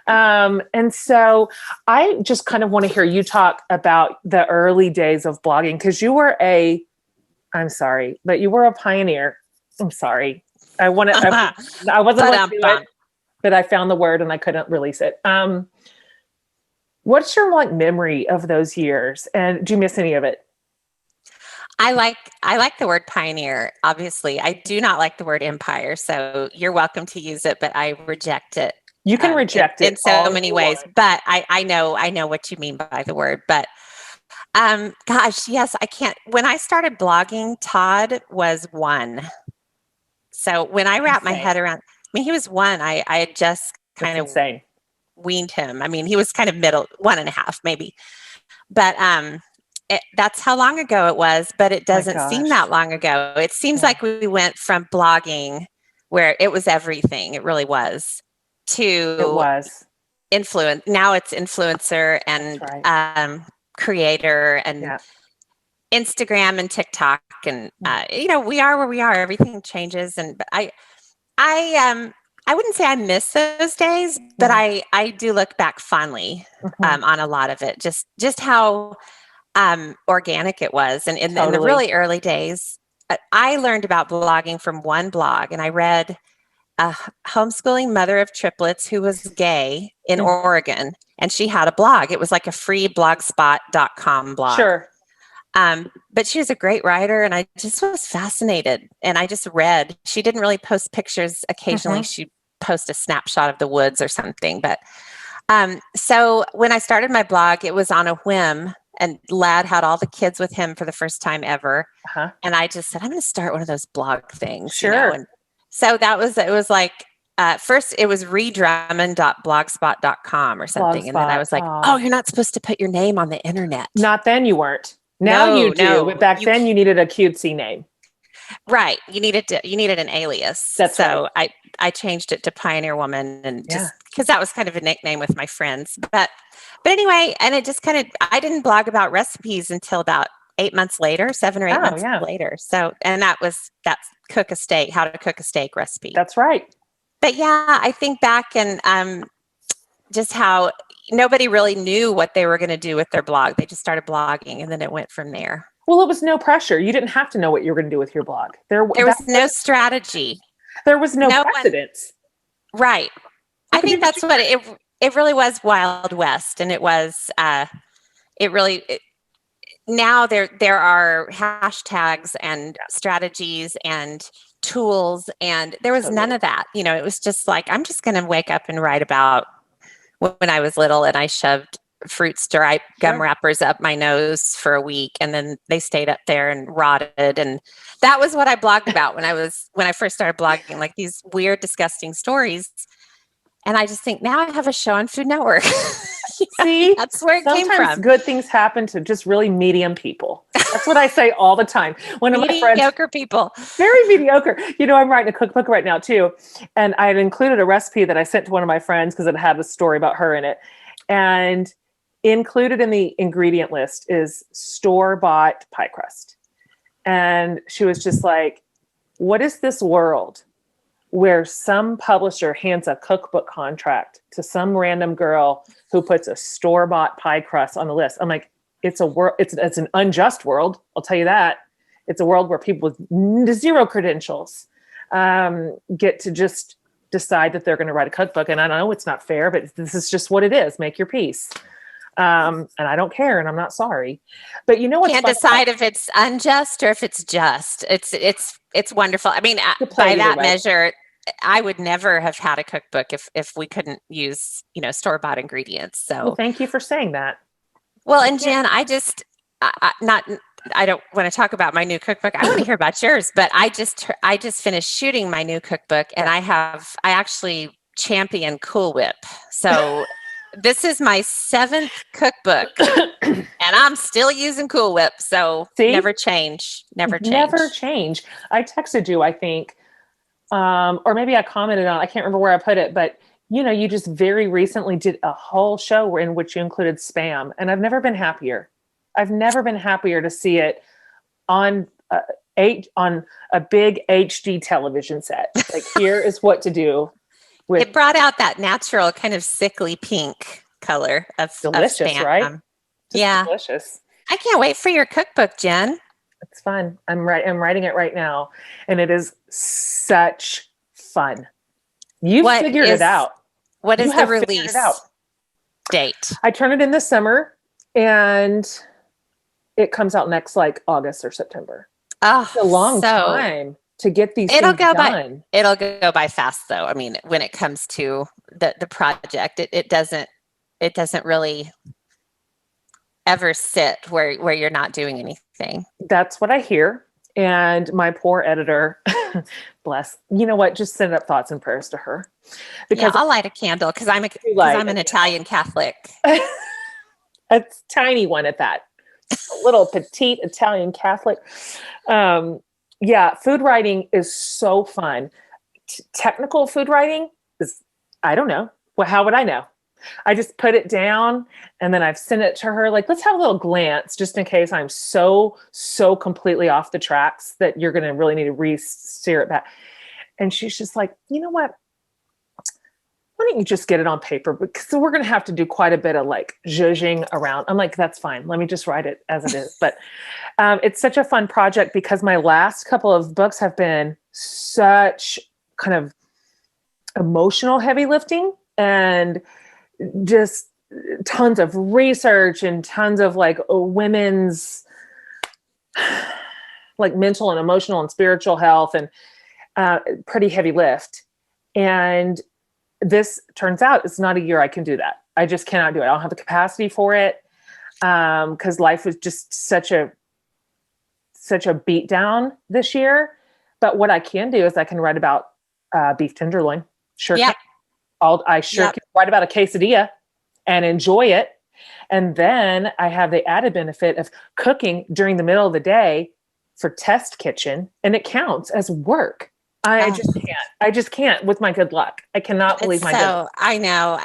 And so I just kind of want to hear you talk about the early days of blogging, because you were a pioneer. I'm sorry. I wasn't going to do it, but I found the word and I couldn't release it. What's your memory of those years? And do you miss any of it? I like the word pioneer. Obviously, I do not like the word empire. So you're welcome to use it, but I reject it. You can reject it in so many ways. But I know what you mean by the word. But gosh, yes, I can't. When I started blogging, Todd was 1. So when I wrapped my head around, he was 1. I had just kind of weaned him. He was kind of middle, 1.5 maybe. But that's how long ago it was, but it doesn't seem that long ago. It seems like we went from blogging, where it was everything, it really was, to influence. Now it's influencer and creator and Instagram and TikTok, and we are where we are. Everything changes, and I wouldn't say I miss those days, but I do look back fondly on a lot of it. Just how organic it was. And in the really early days, I learned about blogging from one blog, and I read a homeschooling mother of triplets who was gay in Oregon, and she had a blog. It was like a free blogspot.com blog. Sure. But she was a great writer, and I just was fascinated, and I just read. She didn't really post pictures. Occasionally she'd post a snapshot of the woods or something. But so when I started my blog, it was on a whim. And Lad had all the kids with him for the first time ever. And I just said, I'm going to start one of those blog things. Sure. And so it was like, first it was reedrummond.blogspot.com or something. And then I was like, oh, you're not supposed to put your name on the internet. Not then, you weren't. Now you do. But back then you needed a cutesy name. Right. You needed an alias. That's so right. I changed it to Pioneer Woman, and just because that was kind of a nickname with my friends. But anyway, and it just I didn't blog about recipes until about 8 months later, 7 or 8 months later. So, and that's how to cook a steak recipe. That's right. But yeah, I think back and just how nobody really knew what they were going to do with their blog. They just started blogging, and then it went from there. Well, it was no pressure. You didn't have to know what you were going to do with your blog. There was no strategy. There was no precedence. Right. I think that's what it really was, Wild West. And it was, now there are hashtags and strategies and tools, and there was none of that. It was just like, I'm just going to wake up and write about when I was little and I shoved fruit stripe gum wrappers up my nose for a week, and then they stayed up there and rotted. And that was what I blogged about when I first started blogging, like these weird, disgusting stories. And I just think now I have a show on Food Network. See, that's where it came from. Sometimes good things happen to just really medium people. That's what I say all the time. One of my friends, mediocre people, very mediocre. I'm writing a cookbook right now too, and I had included a recipe that I sent to one of my friends because it had a story about her in it, and included in the ingredient list is store-bought pie crust. And she was just like, what is this world where some publisher hands a cookbook contract to some random girl who puts a store-bought pie crust on the list? I'm like, it's an unjust world. I'll tell you that. It's a world where people with zero credentials get to just decide that they're going to write a cookbook. And I know it's not fair, but this is just what it is. Make your peace. And I don't care, and I'm not sorry. But you know what? Can't decide if it's unjust or if it's just. It's wonderful. I mean, by that measure, I would never have had a cookbook if we couldn't use, store-bought ingredients. So well, thank you for saying that. Well, and Jen, I don't want to talk about my new cookbook. I want to hear about yours, but I just finished shooting my new cookbook, and I actually champion Cool Whip. So this is my 7th cookbook, and I'm still using Cool Whip. So never change. Never change. I texted you, I think, or maybe I commented on, I can't remember where I put it, but you just very recently did a whole show in which you included Spam, and I've never been happier. I've never been happier to see it on a big HD television set. Like, here is what to do. It brought out that natural kind of sickly pink color of delicious, Spam. right? Yeah, delicious. I can't wait for your cookbook, Jen. It's fun. I'm writing it right now, and it is such fun. You figured it out. What is the release date? I turn it in this summer, and it comes out next August or September. Oh, it's a long time to get these things done. It'll go by fast, though. I mean, when it comes to the project, it doesn't really ever sit where you're not doing anything. That's what I hear. And my poor editor, bless, you know what? Just send up thoughts and prayers to her. Because I'll light a candle because I'm an Italian Catholic. A tiny one at that. A little petite Italian Catholic. Food writing is so fun. Technical food writing is, I don't know. Well, how would I know? I just put it down, and then I've sent it to her. Let's have a little glance just in case I'm so completely off the tracks that you're going to really need to steer it back. And she's just like, you know what? Why don't you just get it on paper? Because we're going to have to do quite a bit of zhuzhing around. I'm like, that's fine. Let me just write it as it is. But it's such a fun project because my last couple of books have been such kind of emotional heavy lifting and just tons of research and tons of women's mental and emotional and spiritual health and pretty heavy lift. And this turns out it's not a year I can do that. I just cannot do it. I don't have the capacity for it because life was just such a beat down this year. But what I can do is I can write about beef tenderloin. Sure. Yeah. I can write about a quesadilla and enjoy it. And then I have the added benefit of cooking during the middle of the day for test kitchen, and it counts as work. I just can't with my good luck. I cannot believe my good luck. I know.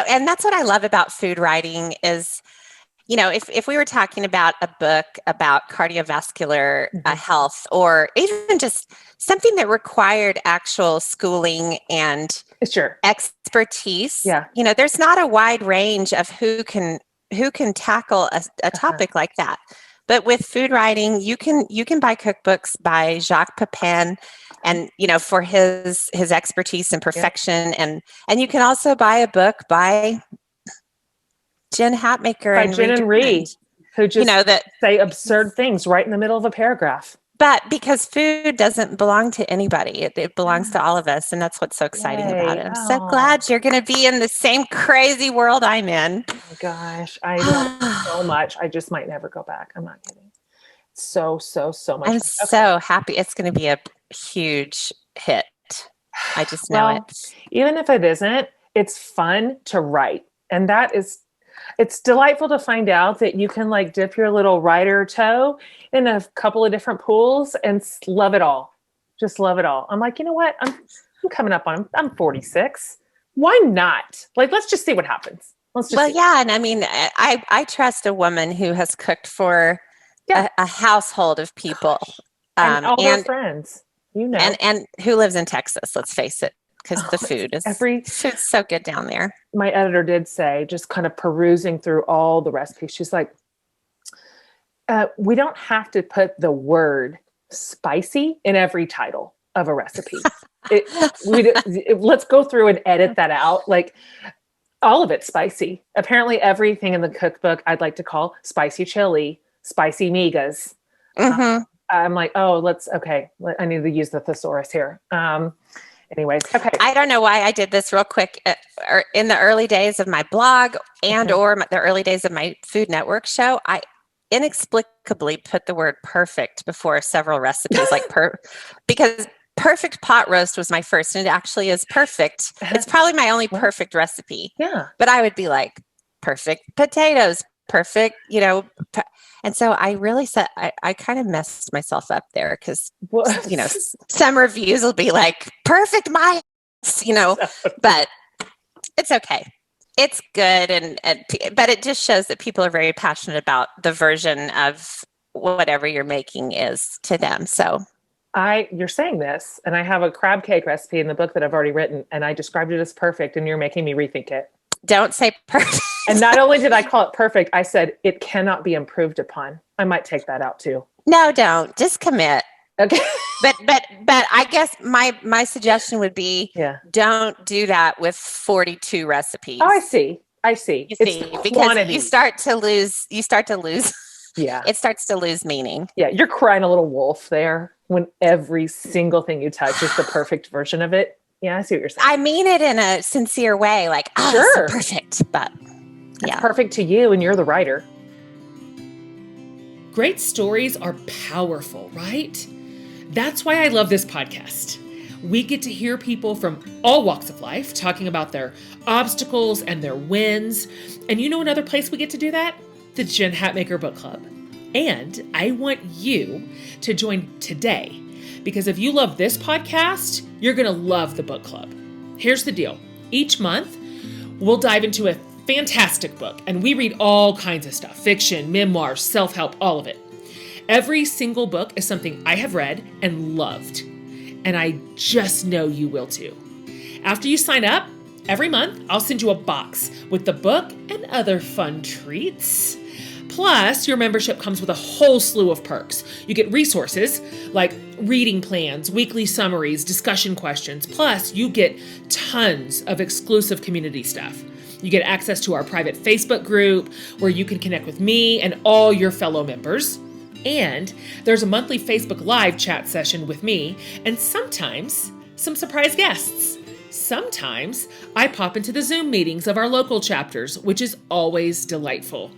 And that's what I love about food writing is, if we were talking about a book about cardiovascular health, or even just something that required actual schooling and expertise, there's not a wide range of who can tackle a topic like that. But with food writing, you can buy cookbooks by Jacques Pepin, and for his expertise and perfection, and you can also buy a book by Jen Hatmaker and Ree, who just say absurd things right in the middle of a paragraph. But because food doesn't belong to anybody, it belongs to all of us, and that's what's so exciting about it. I'm so glad you're going to be in the same crazy world I'm in. Oh my gosh, I love it so much. I just might never go back. I'm not kidding. So much. I'm so happy. It's going to be a huge hit. I just know it. Even if it isn't, it's fun to write, and it's delightful to find out that you can dip your little writer toe in a couple of different pools and love it all. Just love it all. I'm like, you know what? I'm coming up on, I'm 46. Why not? Let's just see what happens. And I mean, I trust a woman who has cooked for a household of people. And all their friends, and who lives in Texas, let's face it. Because the food is food's so good down there. My editor did say, just kind of perusing through all the recipes, she's like, we don't have to put the word spicy in every title of a recipe. Let's go through and edit that out. Like all of it's spicy. Apparently everything in the cookbook I'd like to call spicy chili, spicy migas. I'm like, I need to use the thesaurus here. Anyways, okay. I don't know why I did this real quick. In the early days of my blog or the early days of my Food Network show, I inexplicably put the word perfect before several recipes, because perfect pot roast was my first, and it actually is perfect. It's probably my only perfect recipe. Yeah. But I would be like, perfect potatoes, perfect, and so I really I kind of messed myself up there because, some reviews will be like, perfect miles, but it's okay. It's good. But it just shows that people are very passionate about the version of whatever you're making is to them. So you're saying this, and I have a crab cake recipe in the book that I've already written, and I described it as perfect, and you're making me rethink it. Don't say perfect. And not only did I call it perfect, I said it cannot be improved upon. I might take that out too. No, don't. Just commit. Okay. But I guess my suggestion would be, don't do that with 42 recipes. Oh, I see. You see, because you start to lose. Yeah. It starts to lose meaning. Yeah. You're crying a little wolf there when every single thing you touch is the perfect version of it. Yeah, I see what you're saying. I mean it in a sincere way, like, sure, it's perfect, but it's perfect to you, and you're the writer. Great stories are powerful, right? That's why I love this podcast. We get to hear people from all walks of life talking about their obstacles and their wins. And you know another place we get to do that? The Jen Hatmaker Book Club. And I want you to join today, because if you love this podcast, you're going to love the book club. Here's the deal. Each month, we'll dive into a fantastic book, and we read all kinds of stuff: fiction, memoirs, self-help, all of it. Every single book is something I have read and loved, and I just know you will too. After you sign up, every month, I'll send you a box with the book and other fun treats. Plus, your membership comes with a whole slew of perks. You get resources like reading plans, weekly summaries, discussion questions. Plus, you get tons of exclusive community stuff. You get access to our private Facebook group where you can connect with me and all your fellow members. And there's a monthly Facebook Live chat session with me, and sometimes some surprise guests. Sometimes I pop into the Zoom meetings of our local chapters, which is always delightful.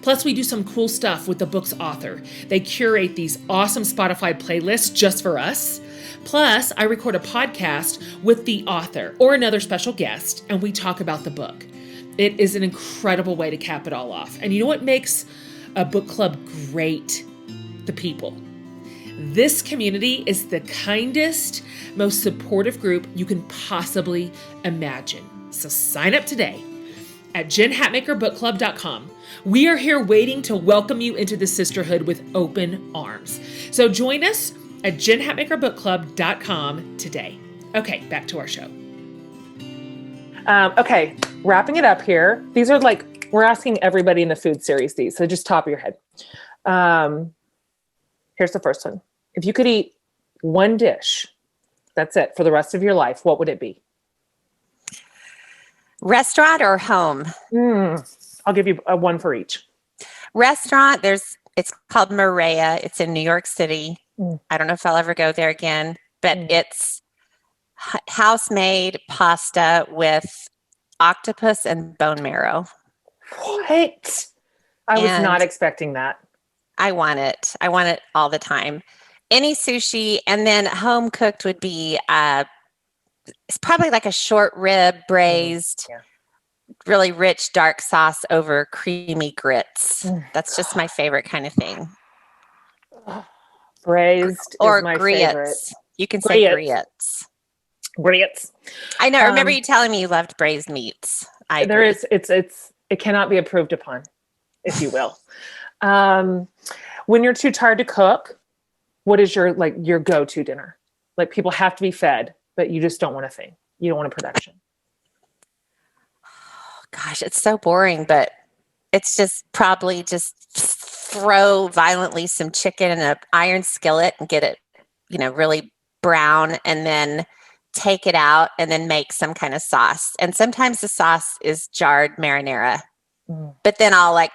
Plus, we do some cool stuff with the book's author. They curate these awesome Spotify playlists just for us. Plus, I record a podcast with the author or another special guest, and we talk about the book. It is an incredible way to cap it all off. And you know what makes a book club great? The people. This community is the kindest, most supportive group you can possibly imagine. So sign up today at jenhatmakerbookclub.com. We are here waiting to welcome you into the sisterhood with open arms. So join us at jenhatmakerbookclub.com today. Okay, back to our show. Okay, wrapping it up here. These are we're asking everybody in the food series these, so just top of your head. Here's the first one. If you could eat one dish, that's it, for the rest of your life, what would it be? Restaurant or home? I'll give you one for each. Restaurant, it's called Maria. It's in New York City. I don't know if I'll ever go there again, but it's house-made pasta with octopus and bone marrow. What? I was not expecting that. I want it. I want it all the time. Any sushi, and then home cooked would be it's probably like a short rib braised, really rich dark sauce over creamy grits. That's just my favorite kind of thing. Braised or is my grits. favorite. You can say grits. Grits. I know. I remember you telling me you loved braised meats. It cannot be improved upon, if you will. When you're too tired to cook, what is your go-to dinner? Like, people have to be fed, but you just don't want a thing. You don't want a production. Oh, gosh, it's so boring, but it's just probably just throw violently some chicken in an iron skillet and get it, really brown, and then take it out and then make some kind of sauce. And sometimes the sauce is jarred marinara, but then I'll like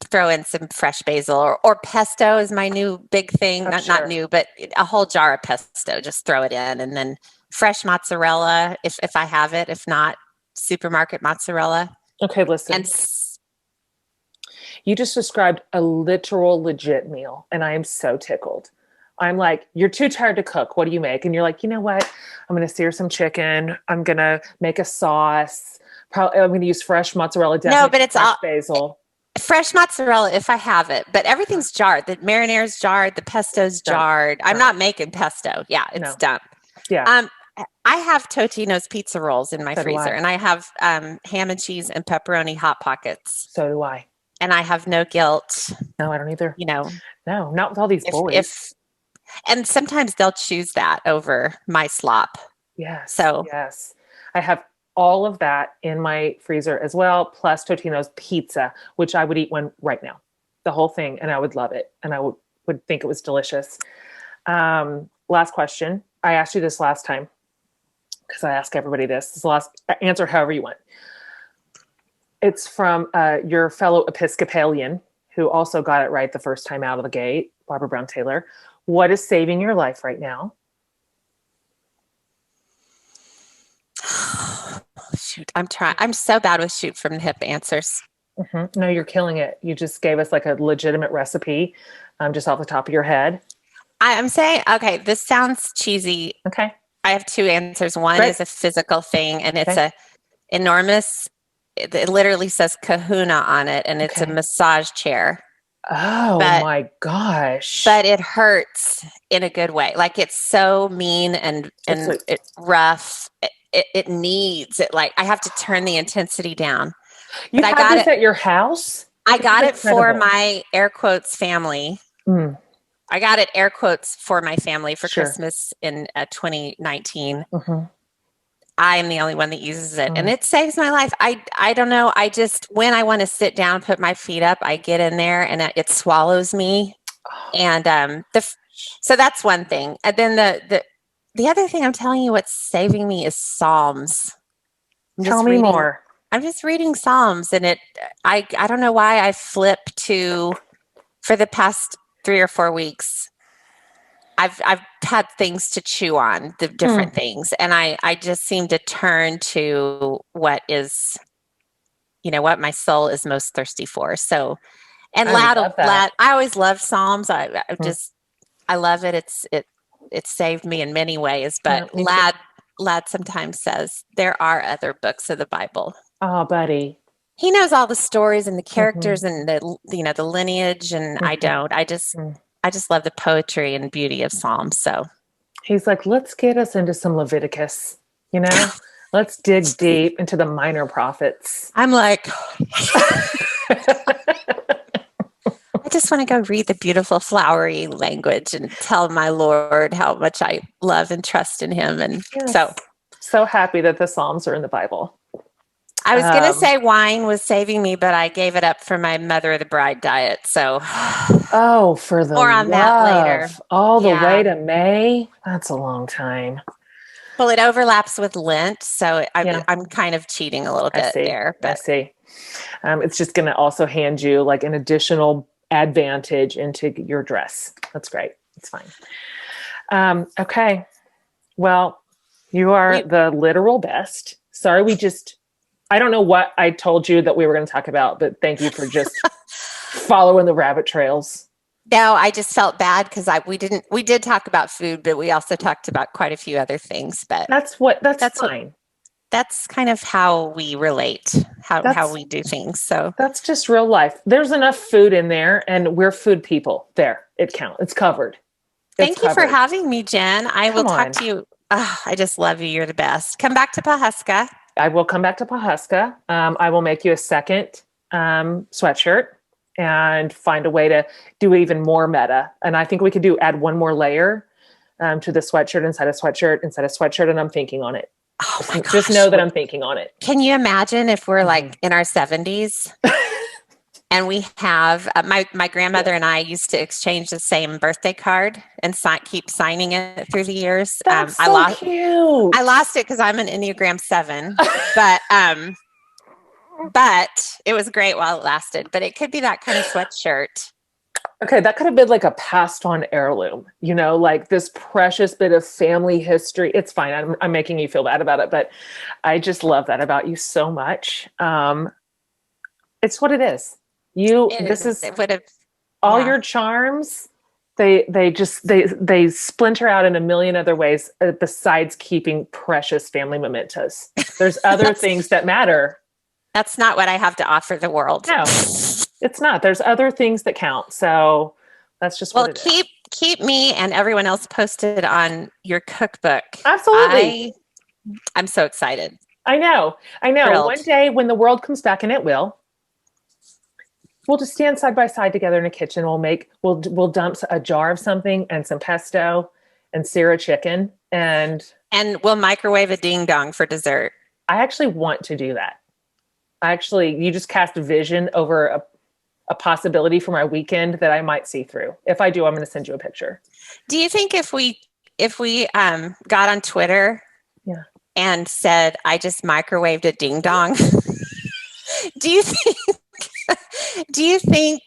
throw in some fresh basil or pesto is my new big thing. Not new, but a whole jar of pesto, just throw it in, and then fresh mozzarella if I have it, if not supermarket mozzarella. Okay, listen. And you just described a literal legit meal, and I am so tickled. I'm like, you're too tired to cook. What do you make? And you're like, you know what? I'm going to sear some chicken. I'm going to make a sauce. Probably I'm going to use fresh mozzarella. No, but it's all basil. Fresh mozzarella if I have it, but everything's jarred. The marinara's jarred. The pesto's jarred. I'm not making pesto. Yeah, it's done. Yeah. I have Totino's pizza rolls in my freezer, and I have ham and cheese and pepperoni hot pockets. So do I. And I have no guilt. No, I don't either. No, not with all these boys. And sometimes they'll choose that over my slop. Yes. So yes, I have all of that in my freezer as well, plus Totino's pizza, which I would eat one right now, the whole thing, and I would love it, and I would think it was delicious. Last question. I asked you this last time because I ask everybody this. This is the last answer, however you want. It's from your fellow Episcopalian who also got it right the first time out of the gate, Barbara Brown Taylor. What is saving your life right now? Shoot, I'm so bad with shoot from the hip answers. Mm-hmm. No, you're killing it. You just gave us like a legitimate recipe just off the top of your head. I'm saying, okay, this sounds cheesy. Okay. I have two answers. One is a physical thing, and it's a enormous, it literally says kahuna on it, and it's a massage chair. Oh my gosh. But it hurts in a good way. Like it's so mean and it's rough. It needs it. Like I have to turn the intensity down. You got this at your house? I got it for my air quotes family. I got it air quotes for my family for Christmas in 2019. Mm-hmm. I am the only one that uses it, and it saves my life. I don't know. I just, when I want to sit down, put my feet up, I get in there and it swallows me. And so that's one thing. And then the other thing I'm telling you, what's saving me is Psalms. Tell me more. I'm just reading Psalms, and I don't know why I flip to, for the past 3 or 4 weeks, I've had things to chew on, the different things. And I just seem to turn to what is, what my soul is most thirsty for. So, and I always loved Psalms. I love it. It saved me in many ways, but Lad sometimes says there are other books of the Bible. Oh, buddy. He knows all the stories and the characters and the lineage, and I don't. I just love the poetry and beauty of Psalms. So he's like, let's get us into some Leviticus, let's dig deep into the minor prophets. I'm like, I just want to go read the beautiful flowery language and tell my Lord how much I love and trust in him. And so happy that the Psalms are in the Bible. I was going to say wine was saving me, but I gave it up for my Mother of the Bride diet. So, for the more on that later. All the way to May. That's a long time. Well, it overlaps with Lent, so I'm kind of cheating a little bit there. But I see. It's just going to also hand you like an additional advantage into your dress. That's great. It's fine. Okay. Well, you are the literal best. Sorry, I don't know what I told you that we were going to talk about, but thank you for just following the rabbit trails. No, I just felt bad because we did talk about food, but we also talked about quite a few other things. But that's fine. That's kind of how we relate, how we do things. So that's just real life. There's enough food in there, and we're food people. There, it counts. It's covered. Thank you for having me, Jen. I will talk to you. I just love you. You're the best. Come back to Pawhuska. I will come back to Pawhuska. I will make you a second sweatshirt and find a way to do even more meta. And I think we could add one more layer to the sweatshirt inside a sweatshirt. And I'm thinking on it. Oh my gosh. Just know that I'm thinking on it. Can you imagine if we're like in our 70s And we have my grandmother and I used to exchange the same birthday card and keep signing it through the years. That's so cute. I lost it because I'm an Enneagram 7, but it was great while it lasted. But it could be that kind of sweatshirt. Okay, that could have been like a passed on heirloom, like this precious bit of family history. It's fine. I'm making you feel bad about it, but I just love that about you so much. It's what it is. Your charms. They splinter out in a million other ways besides keeping precious family mementos. There's other things that matter. That's not what I have to offer the world. No, it's not. There's other things that count. So that's just what it is. Keep me and everyone else posted on your cookbook. Absolutely. I'm so excited. I know. Thrilled. One day when the world comes back, and it will, we'll just stand side by side together in a kitchen. We'll dump a jar of something and some pesto and sear a chicken and we'll microwave a ding dong for dessert. I actually want to do that. You just cast a vision over a possibility for my weekend that I might see through. If I do, I'm going to send you a picture. Do you think if we got on Twitter and said, I just microwaved a ding dong, do you think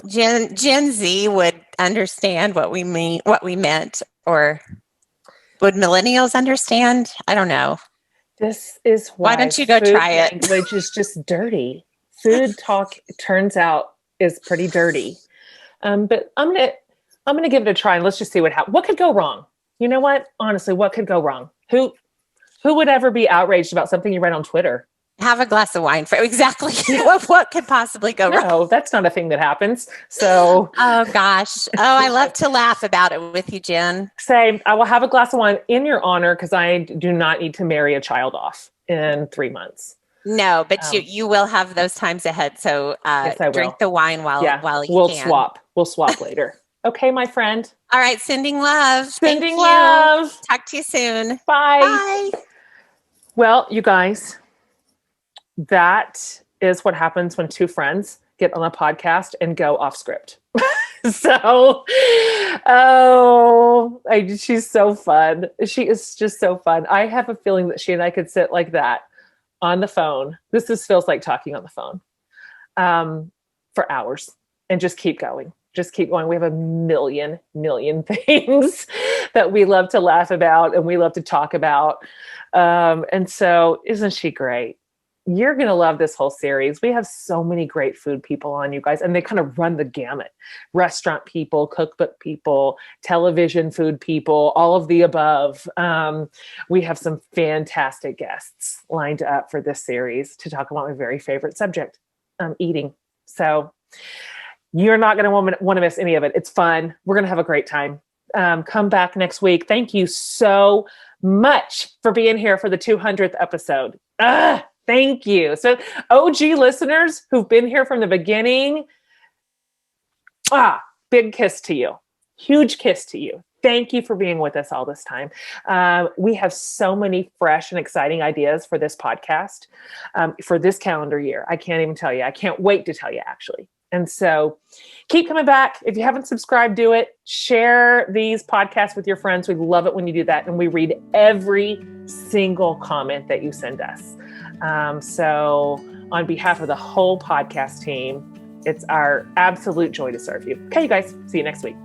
Gen Z would understand what we meant, or would millennials understand? I don't know. This is why don't you go try it? Language is just dirty. Food talk, turns out, is pretty dirty. But I'm gonna give it a try, and let's just see what could go wrong. You know what? Honestly, what could go wrong? Who would ever be outraged about something you read on Twitter? Have a glass of wine for exactly what could possibly go wrong. No, that's not a thing that happens. So, oh gosh. Oh, I love to laugh about it with you, Jen. Say, I will have a glass of wine in your honor because I do not need to marry a child off in 3 months. No, but you will have those times ahead. So yes, I drink the wine while you we'll can. We'll swap later. Okay, my friend. All right, sending love. Sending love. Talk to you soon. Bye. Bye. Well, you guys, that is what happens when two friends get on a podcast and go off script. So, she's so fun. She is just so fun. I have a feeling that she and I could sit like that on the phone. This just feels like talking on the phone for hours and just keep going. Just keep going. We have a million things that we love to laugh about and we love to talk about. And so isn't she great? You're going to love this whole series. We have so many great food people on, you guys, and they kind of run the gamut. Restaurant people, cookbook people, television food people, all of the above. We have some fantastic guests lined up for this series to talk about my very favorite subject, eating. So you're not going to want to miss any of it. It's fun. We're going to have a great time. Come back next week. Thank you so much for being here for the 200th episode. Thank you. So OG listeners who've been here from the beginning, big kiss to you. Huge kiss to you. Thank you for being with us all this time. We have so many fresh and exciting ideas for this podcast for this calendar year. I can't even tell you. I can't wait to tell you, actually. And so keep coming back. If you haven't subscribed, do it. Share these podcasts with your friends. We love it when you do that. And we read every single comment that you send us. So on behalf of the whole podcast team, it's our absolute joy to serve you. Okay, you guys, see you next week.